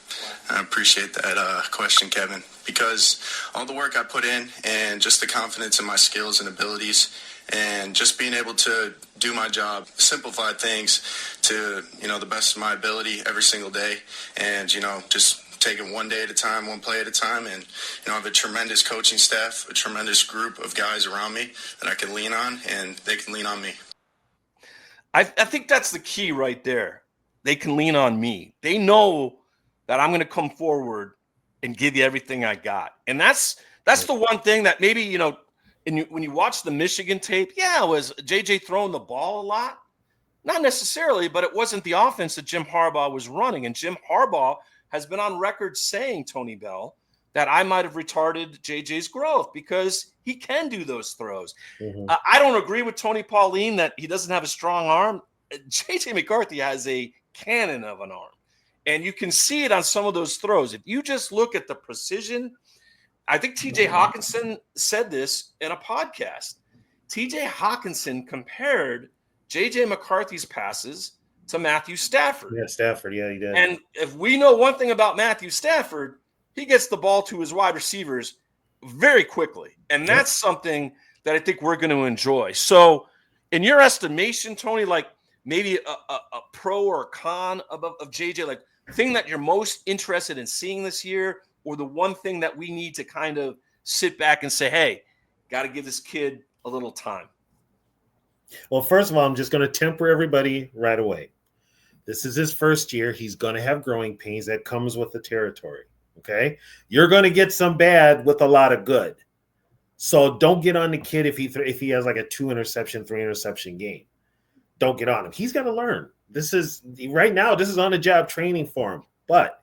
I appreciate that question, Kevin, because all the work I put in and just the confidence in my skills and abilities and just being able to do my job, simplify things to, the best of my ability every single day, and, just take it one day at a time, one play at a time, and, I have a tremendous coaching staff, a tremendous group of guys around me that I can lean on, and they can lean on me. I think that's the key right there. They can lean on me. They know that I'm going to come forward and give you everything I got. And that's the one thing that maybe, when you watch the Michigan tape, was JJ throwing the ball a lot? Not necessarily, but it wasn't the offense that Jim Harbaugh was running. And Jim Harbaugh has been on record saying, Tony Bell, that I might have retarded JJ's growth because he can do those throws. Mm-hmm. I don't agree with Tony Pauline that he doesn't have a strong arm. JJ McCarthy has a cannon of an arm, and you can see it on some of those throws. If you just look at the precision, I think TJ Hawkinson said this in a podcast. TJ Hawkinson compared JJ McCarthy's passes to Matthew Stafford. Yeah, Stafford. Yeah, he did. And if we know one thing about Matthew Stafford, he gets the ball to his wide receivers very quickly. And that's something that I think we're going to enjoy. So in your estimation, Tony, like maybe a pro or a con of JJ, like thing that you're most interested in seeing this year, or the one thing that we need to kind of sit back and say, hey, got to give this kid a little time? Well, first of all, I'm just going to temper everybody right away. This is his first year. He's going to have growing pains. That comes with the territory. Okay, you're going to get some bad with a lot of good. So don't get on the kid if he has like a 2 interception, 3 interception game. Don't get on him. He's got to learn. This is on the job training for him. But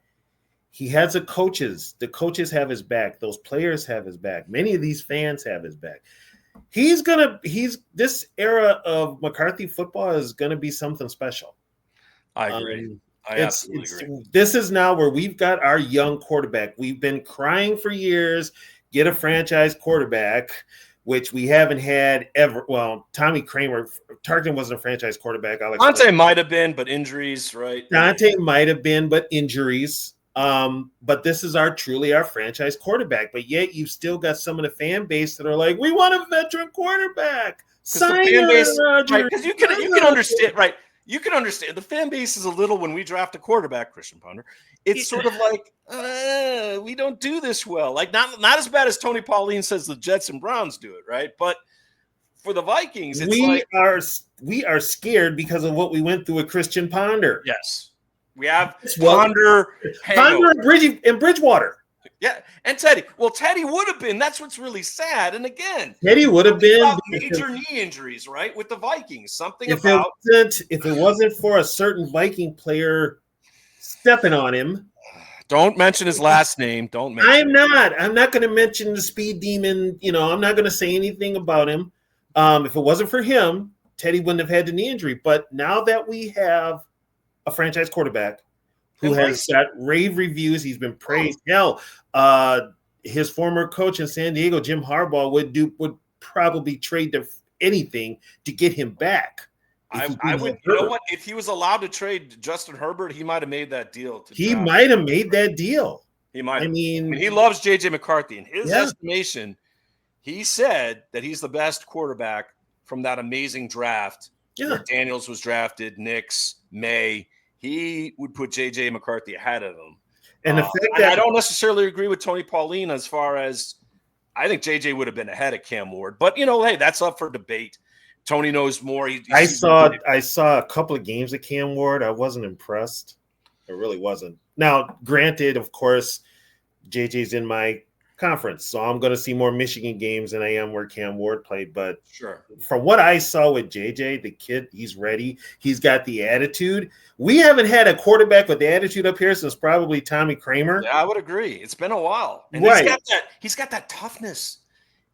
he has the coaches. The coaches have his back. Those players have his back. Many of these fans have his back. This era of McCarthy football is gonna be something special. I agree. I absolutely agree. This is now where we've got our young quarterback. We've been crying for years, get a franchise quarterback, which we haven't had ever. Well, Tommy Kramer, Tarkin wasn't a franchise quarterback. Dante might have been, but injuries, right? Dante might have been, but injuries. But this is truly our franchise quarterback. But yet you've still got some of the fan base that are like, we want a veteran quarterback. Sign it, because you can understand, right? You can understand the fan base is a little, when we draft a quarterback, Christian Ponder, it's sort of like, we don't do this well. Like not as bad as Tony Pauline says the Jets and Browns do it, right? But for the Vikings, it's we are scared because of what we went through with Christian Ponder. Yes. We have Ponder and Bridgewater. Yeah, and Teddy. Well, Teddy would have been. That's what's really sad. And again, Teddy would have been major knee injuries, right, with the Vikings. If it wasn't for a certain Viking player stepping on him. Don't mention his last name. Don't mention. I'm not going to mention the speed demon. I'm not going to say anything about him. If it wasn't for him, Teddy wouldn't have had the knee injury. But now that we have a franchise quarterback who has got rave reviews, he's been praised. Hell, his former coach in San Diego, Jim Harbaugh, would probably trade anything to get him back. I would. You know what? If he was allowed to trade Justin Herbert, he might have made that deal. He might have made that deal. He might. I mean, he loves JJ McCarthy. In his estimation, he said that he's the best quarterback from that amazing draft. Yeah. Where Daniels was drafted, Nix, May. He would put JJ McCarthy ahead of him. And the fact that I don't necessarily agree with Tony Pauline as far as I think JJ would have been ahead of Cam Ward. But, hey, that's up for debate. Tony knows more. I saw a couple of games of Cam Ward. I wasn't impressed. I really wasn't. Now, granted, of course, JJ's in my conference, so I'm going to see more Michigan games than I am where Cam Ward played. But sure, from what I saw with JJ, the kid, he's ready. He's got the attitude. We haven't had a quarterback with the attitude up here since probably Tommy Kramer. Yeah, I would agree. It's been a while. And he's got that toughness.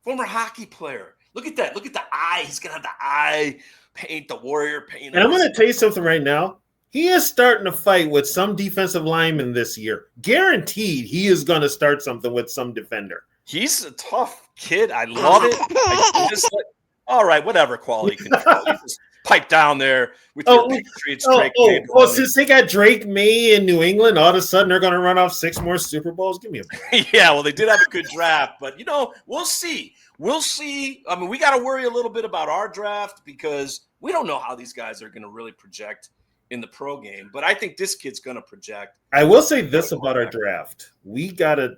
Former hockey player. Look at that. Look at the eye. He's going to have the eye paint, the warrior paint. And I'm going to tell you something right now. He is starting to fight with some defensive lineman this year. Guaranteed he is going to start something with some defender. He's a tough kid. I love it. All right, whatever quality control. You just pipe down there with your Patriots. Since they got Drake May in New England, all of a sudden they're going to run off 6 more Super Bowls? Give me a break. Yeah, well, they did have a good draft, but, we'll see. we'll see. I mean, we got to worry a little bit about our draft because we don't know how these guys are going to really project in the pro game. But I think this kid's going to project. I will say this about our draft: we got a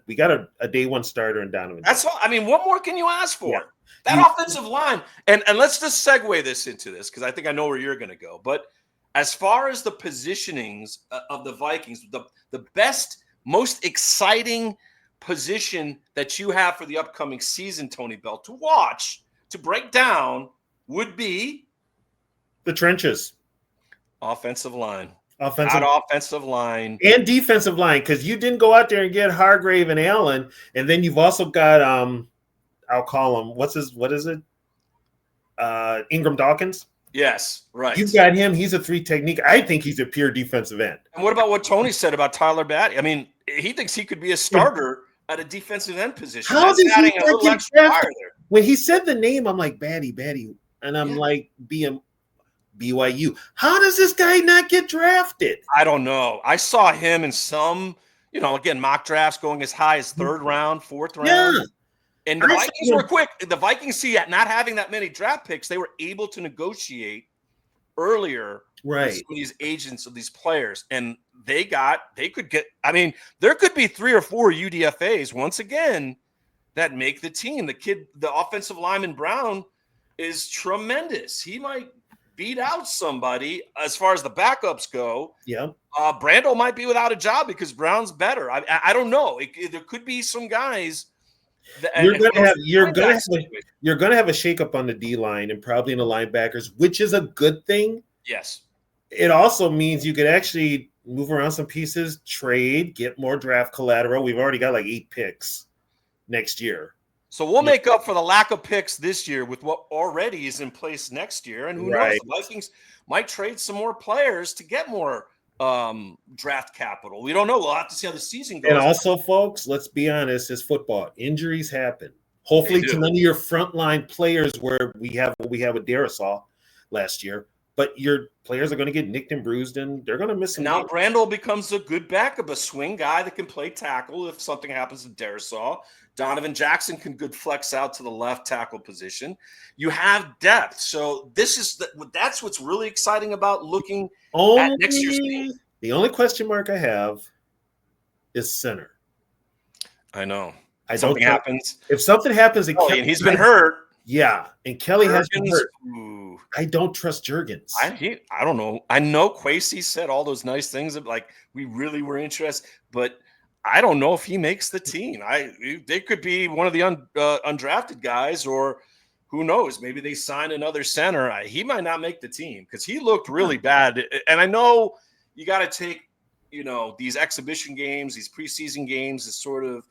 day one starter in Donovan. That's all. I mean, what more can you ask for? Yeah. That offensive line, and let's just segue this into this because I think I know where you're going to go. But as far as the positionings of the Vikings, the best, most exciting position that you have for the upcoming season, Tony Bell, to watch, to break down, would be the trenches, offensive line, offensive line, and defensive line. Because you didn't go out there and get Hargrave and Allen, and then you've also got I'll call him. What is it? Ingram Dawkins. Yes, right. You've got him. He's a 3 technique. I think he's a pure defensive end. And what about what Tony said about Tyler Batty? I mean, he thinks he could be a starter at a defensive end position. How That's did adding he a little get extra fire drafted? there. When he said the name, I'm like, Batty. And I'm like, BYU. How does this guy not get drafted? I don't know. I saw him in some, again, mock drafts going as high as 3rd round, 4th round. Yeah. And the Vikings were quick. The Vikings, see, not having that many draft picks, they were able to negotiate earlier with some of these agents of these players. And there could be 3 or 4 UDFAs once again that make the team. The offensive lineman Brown is tremendous. He might beat out somebody as far as the backups go. Yeah. Brando might be without a job because Brown's better. I don't know. There could be some guys. You're going to have a shakeup on the D line and probably in the linebackers, which is a good thing. Yes. It also means you could actually move around some pieces, trade, get more draft collateral. We've already got like 8 picks next year. So we'll make up for the lack of picks this year with what already is in place next year. And who knows? The Vikings might trade some more players to get more draft capital. We don't know. We'll have to see how the season goes. And also, folks, let's be honest, it's football. Injuries happen. Hopefully to none of your frontline players where we have with Darisaw last year. But your players are going to get nicked and bruised, and they're going to miss some. Now Brandel becomes a good backup, a swing guy that can play tackle if something happens to Darisaw. Donovan Jackson can good flex out to the left tackle position. You have depth. So that's what's really exciting about looking at next year's team. The only question mark I have is center. I know. If something happens, and he's been hurt. Yeah, and Kelly has been hurt. Ooh. I don't trust Juergens. I don't know. I know Kwesi said all those nice things like we really were interested, but I don't know if he makes the team. They could be one of the undrafted guys, or who knows? Maybe they sign another center. He might not make the team because he looked really bad. And I know you got to take these exhibition games, these preseason games, is sort of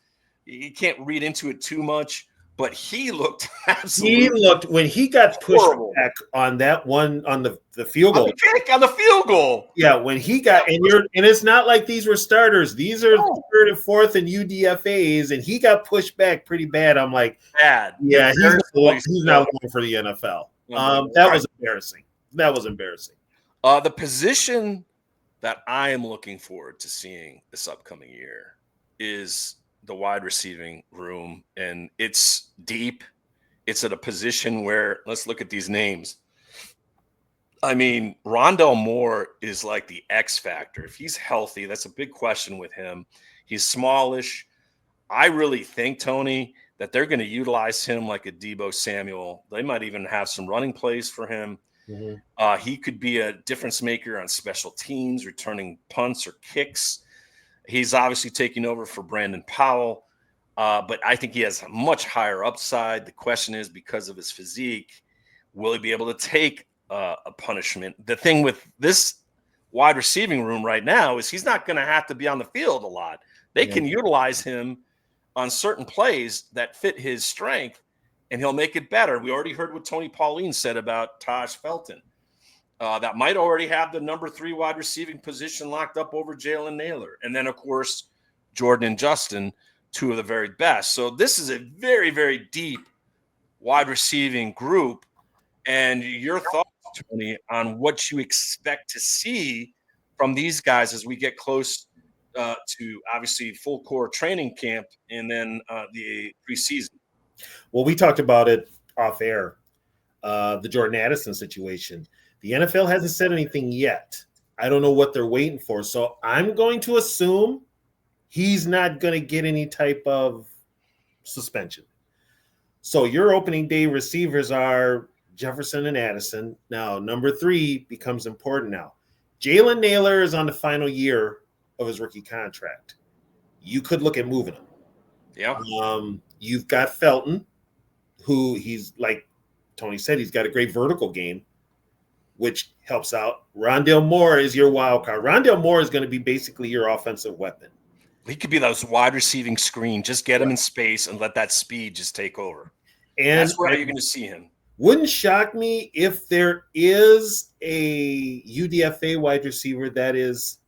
you can't read into it too much. But he looked absolutely. He looked when he got pushed back on that one on the field goal. On the field goal. Yeah, when he got and it's not like these were starters. These are 3rd and 4th and UDFAs, and he got pushed back pretty bad. I'm like, bad. Yeah, he's not going for the NFL. That was embarrassing. The position that I am looking forward to seeing this upcoming year is the wide receiving room, and it's deep. It's at a position where let's look at these names. I mean, Rondell Moore is like the X factor. If he's healthy, that's a big question with him. He's smallish. I really think, Tony, that they're going to utilize him like a Deebo Samuel. They might even have some running plays for him. Mm-hmm. He could be a difference maker on special teams, returning punts or kicks. He's obviously taking over for Brandon Powell, but I think he has a much higher upside. The question is, because of his physique, will he be able to take a punishment? The thing with this wide receiving room right now is he's not going to have to be on the field a lot. They can utilize him on certain plays that fit his strength, and he'll make it better. We already heard what Tony Pauline said about Taj Felton. That might already have the number 3 wide receiving position locked up over Jalen Naylor. And then, of course, Jordan and Justin, 2 of the very best. So this is a very, very deep wide receiving group. And your thoughts, Tony, on what you expect to see from these guys as we get close to, obviously, full core training camp and then the preseason? Well, we talked about it off air, the Jordan Addison situation. The NFL hasn't said anything yet. I don't know what they're waiting for. So I'm going to assume he's not going to get any type of suspension. So your opening day receivers are Jefferson and Addison. Now, number 3 becomes important now. Jalen Naylor is on the final year of his rookie contract. You could look at moving him. Yeah. You've got Felton, who he's like Tony said, he's got a great vertical game, which helps out. Rondale Moore is your wild card. Rondale Moore is going to be basically your offensive weapon. He could be those wide receiving screen. Just get him in space and let that speed just take over. And that's where you're going to see him. Wouldn't shock me if there is a UDFA wide receiver that is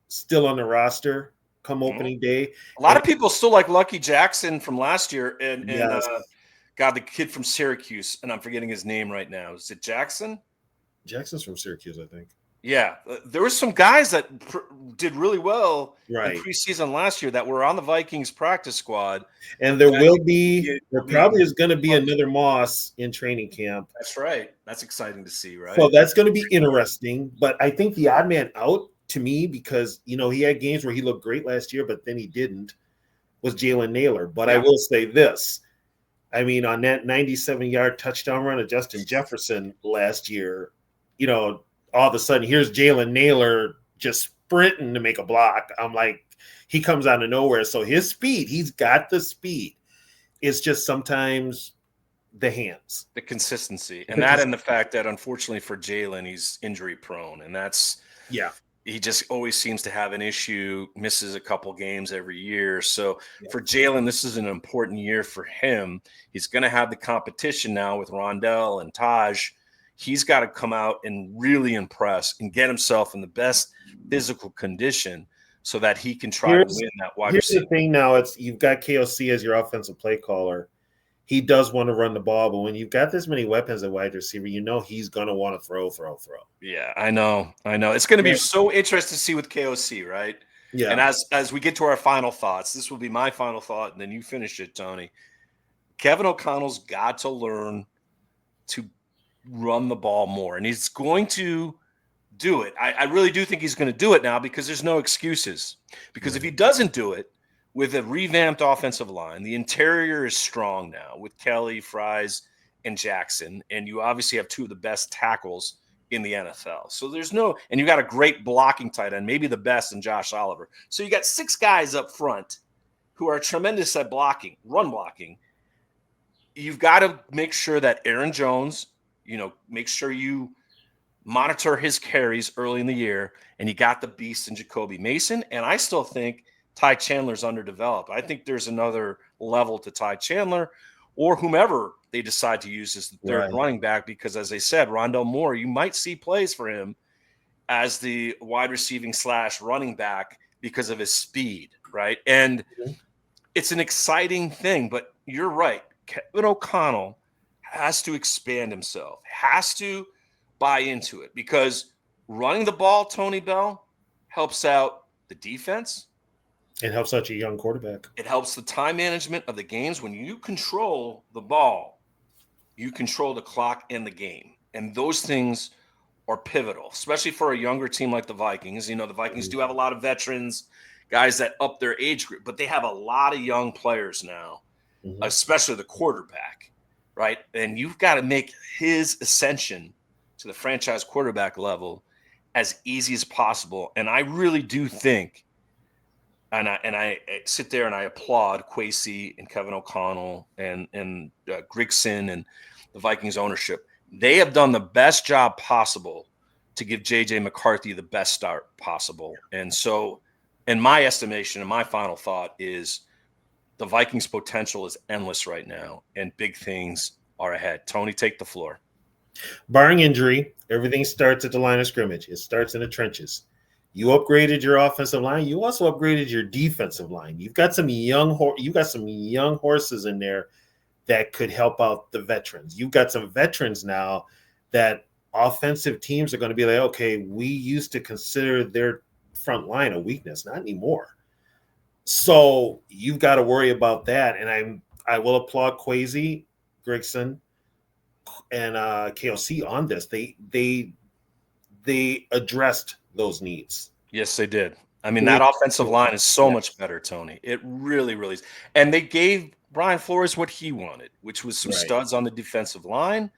still on the roster come opening day. A lot of people still like Lucky Jackson from last year, and Yes. the kid from Syracuse, and I'm forgetting his name right now. Is it Jackson? Jackson's from Syracuse, I think. Yeah, there were some guys that did really well in Right. preseason last year that were on the Vikings practice squad. And there probably is going to be another Moss in training camp. That's right. That's exciting to see, right? So that's going to be interesting. But I think the odd man out to me, because, he had games where he looked great last year, but then he didn't, was Jalen Naylor. But I will say this. I mean, on that 97-yard touchdown run of Justin Jefferson last year, all of a sudden, here's Jalen Naylor just sprinting to make a block. I'm like, he comes out of nowhere. So his speed, he's got the speed. It's just sometimes the hands. The consistency. And the fact that, unfortunately for Jalen, he's injury prone. And that's – he just always seems to have an issue, misses a couple games every year. So for Jalen, this is an important year for him. He's going to have the competition now with Rondell and Taj. He's got to come out and really impress and get himself in the best physical condition so that he can try to win that wide receiver. Here's the thing now, you've got KOC as your offensive play caller. He does want to run the ball, but when you've got this many weapons at wide receiver, he's going to want to throw. Yeah, I know. It's going to be so interesting to see with KOC, right? Yeah. And as we get to our final thoughts, this will be my final thought, and then you finish it, Tony. Kevin O'Connell's got to learn to run the ball more, and he's going to do it. I really do think he's going to do it now because there's no excuses. Because if he doesn't do it with a revamped offensive line, the interior is strong now with Kelly, Fries, and Jackson, and you obviously have two of the best tackles in the NFL. So and you got a great blocking tight end, maybe the best in Josh Oliver. So you got 6 guys up front who are tremendous at blocking, run blocking. You've got to make sure that Aaron Jones, make sure you monitor his carries early in the year, and you got the beast in Jacoby Mason. And I still think Ty Chandler's underdeveloped. I think there's another level to Ty Chandler or whomever they decide to use as the third running back, because as I said, Rondale Moore, you might see plays for him as the wide receiving / running back because of his speed, right? And it's an exciting thing, but you're right. Kevin O'Connell has to expand himself, has to buy into it, because running the ball, Tony Bell, helps out the defense. It helps out your young quarterback. It helps the time management of the games. When you control the ball, you control the clock and the game. And those things are pivotal, especially for a younger team like the Vikings. The Vikings do have a lot of veterans, guys that up their age group, but they have a lot of young players now, especially the quarterback, right? And you've got to make his ascension to the franchise quarterback level as easy as possible. And I really do think, and I sit there and I applaud Kwesi and Kevin O'Connell and Grigson and the Vikings ownership. They have done the best job possible to give J.J. McCarthy the best start possible. And so, in my estimation, and my final thought is the Vikings' potential is endless right now, and big things are ahead. Tony, take the floor. Barring injury, everything starts at the line of scrimmage. It starts in the trenches. You upgraded your offensive line. You also upgraded your defensive line. You've got some young horses in there that could help out the veterans. You've got some veterans now that offensive teams are going to be like, okay, we used to consider their front line a weakness, not anymore. So you've got to worry about that. And I will applaud Kwesi, Grigson, and KOC on this. They addressed those needs. Yes, they did. I mean, that offensive line is so much better, Tony. It really, really is. And they gave Brian Flores what he wanted, which was some studs on the defensive line,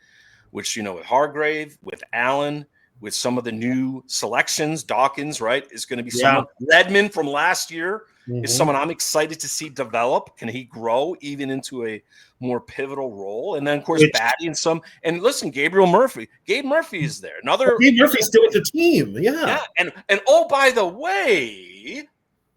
which, with Hargrave, with Allen, with some of the new selections, Dawkins, right, is going to be someone. Redmond from last year is someone I'm excited to see develop. Can he grow even into a more pivotal role? And then, of course, Batty and some. And listen, Gabe Murphy is there. Gabe Murphy's still with the team. Yeah. And oh, by the way,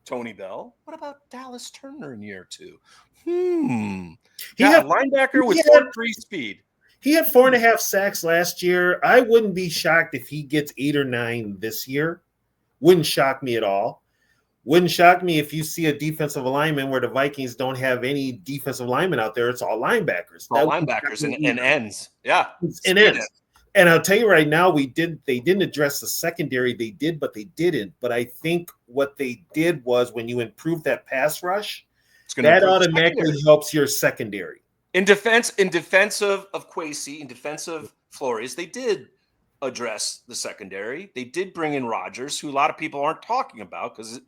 Tony Bell, what about Dallas Turner in year 2? He had a linebacker with 4.3 speed. He had 4.5 sacks last year. I wouldn't be shocked if he gets 8 or 9 this year. Wouldn't shock me at all. Wouldn't shock me if you see a defensive alignment where the Vikings don't have any defensive linemen out there. It's all linebackers. All linebackers and ends. Yeah. And ends. And I'll tell you right now, they didn't address the secondary. They did, but they didn't. But I think what they did was when you improve that pass rush, that automatically helps your secondary. In defense of Kwesi, in defense of Flores, they did address the secondary. They did bring in Rodgers, who a lot of people aren't talking about because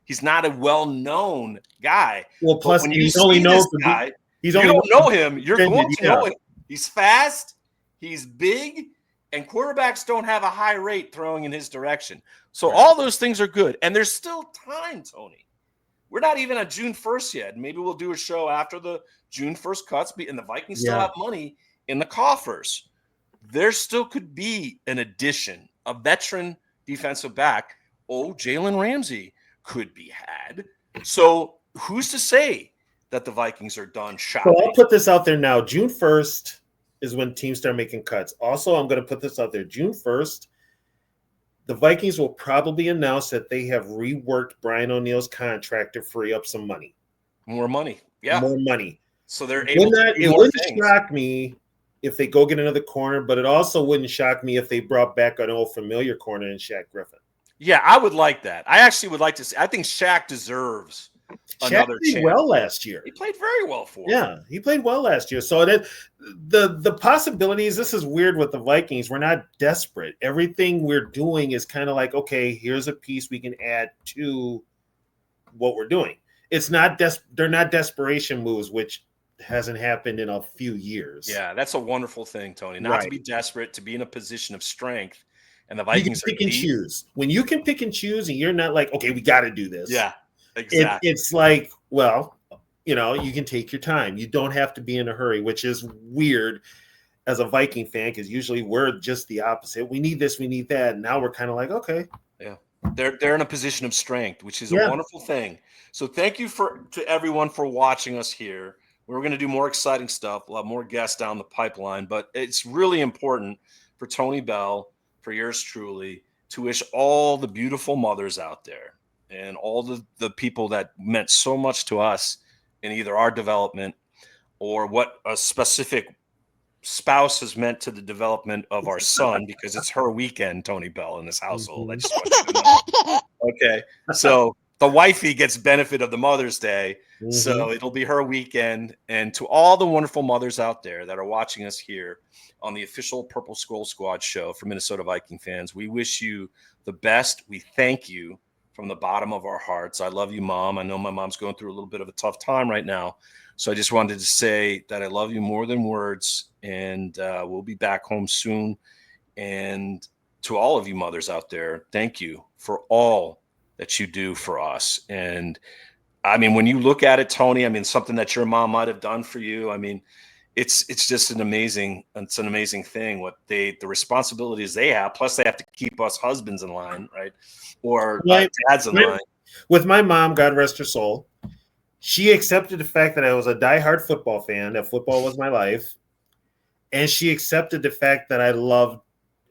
he's not a well-known guy. Well, plus when you don't know him. You're going to know him. He's fast. He's big. And quarterbacks don't have a high rate throwing in his direction. So all those things are good. And there's still time, Tony. We're not even at June 1st yet. Maybe we'll do a show after the June 1st cuts, and the Vikings still have money in the coffers. There still could be an addition, a veteran defensive back. Jalen Ramsey could be had. So who's to say that the Vikings are done shopping? So I'll put this out there now. June 1st is when teams start making cuts. Also, I'm going to put this out there. June 1st, the Vikings will probably announce that they have reworked Brian O'Neill's contract to free up some money. More money. Yeah. More money. So they're able to do it more wouldn't things. shock me if they go get another corner, but it also wouldn't shock me if they brought back an old familiar corner in Shaq Griffin. Yeah, I would like that. I actually would like to see. I think Shaq deserves another chance. Shaq played well last year. He played very well for him. Yeah, he played well last year. So that the possibilities, this is weird with the Vikings. We're not desperate. Everything we're doing is kind of like, okay, here's a piece we can add to what we're doing. It's not they're not desperation moves, which hasn't happened in a few years. Yeah, that's a wonderful thing, Tony. Not to be desperate, to be in a position of strength. And the Vikings pick and choose. When you can pick and choose and you're not like, okay, we got to do this. Yeah, exactly. It's like, well, you can take your time. You don't have to be in a hurry, which is weird as a Viking fan because usually we're just the opposite. We need this, we need that. And now we're kind of like, okay. Yeah, they're in a position of strength, which is a wonderful thing. So thank you to everyone for watching us here. We're going to do more exciting stuff. We'll have more guests down the pipeline, but it's really important for Tony Bell, for yours truly, to wish all the beautiful mothers out there and all the people that meant so much to us in either our development or what a specific spouse has meant to the development of our son, because it's her weekend, Tony Bell, in this household. I just want you to know. Okay. So the wifey gets benefit of the Mother's Day. Mm-hmm. So it'll be her weekend. And to all the wonderful mothers out there that are watching us here on the official Purple Skol Squad show for Minnesota Viking fans, we wish you the best. We thank you from the bottom of our hearts. I love you, Mom. I know my mom's going through a little bit of a tough time right now. So I just wanted to say that I love you more than words, and we'll be back home soon. And to all of you mothers out there, thank you for all that you do for us. And I mean, when you look at it, Tony, I mean, something that your mom might have done for you, I mean, it's just an amazing thing what the responsibilities they have. Plus they have to keep us husbands in line, right? Or dads in line. With my mom, God rest her soul, she accepted the fact that I was a diehard football fan, that football was my life. And she accepted the fact that I loved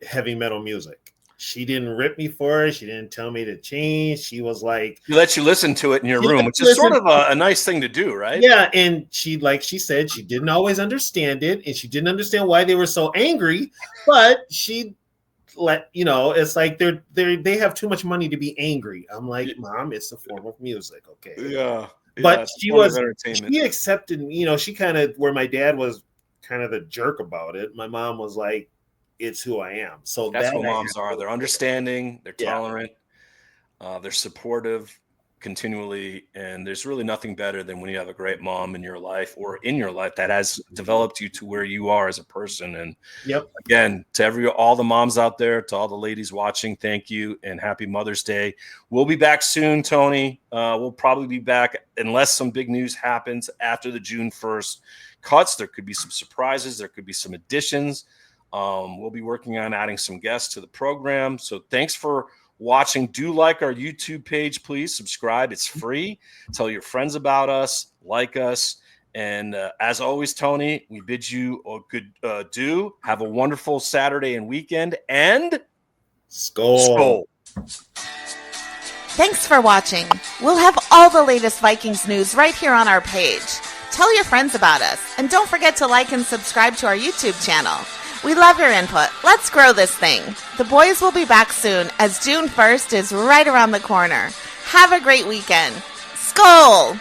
heavy metal music. She didn't rip me for it. She didn't tell me to change. She was like, she let you listen to it in your room, which is sort of a nice thing to do, right? Yeah. And she, like she said, she didn't always understand it, and she didn't understand why they were so angry, but she it's like they have too much money to be angry. I'm like, Mom, it's a form of music. Okay. Yeah. But it's she form of was, entertainment. she accepted, she kind of, where my dad was kind of the jerk about it. My mom was like, it's who I am. So That's that what moms are. They're understanding, they're Yeah. tolerant, they're supportive continually. And there's really nothing better than when you have a great mom in your life that has developed you to where you are as a person. And Yep. again, to all the moms out there, to all the ladies watching, thank you and happy Mother's Day. We'll be back soon, Tony. We'll probably be back unless some big news happens after the June 1st cuts. There could be some surprises. There could be some additions. We'll be working on adding some guests to the program. So thanks for watching. Do like our YouTube page, please. Subscribe. It's free. Tell your friends about us. Like us. And as always, Tony, we bid you a good do. Have a wonderful Saturday and weekend. And Skol. Thanks for watching. We'll have all the latest Vikings news right here on our page. Tell your friends about us. And don't forget to like and subscribe to our YouTube channel. We love your input. Let's grow this thing. The boys will be back soon as June 1st is right around the corner. Have a great weekend. Skol!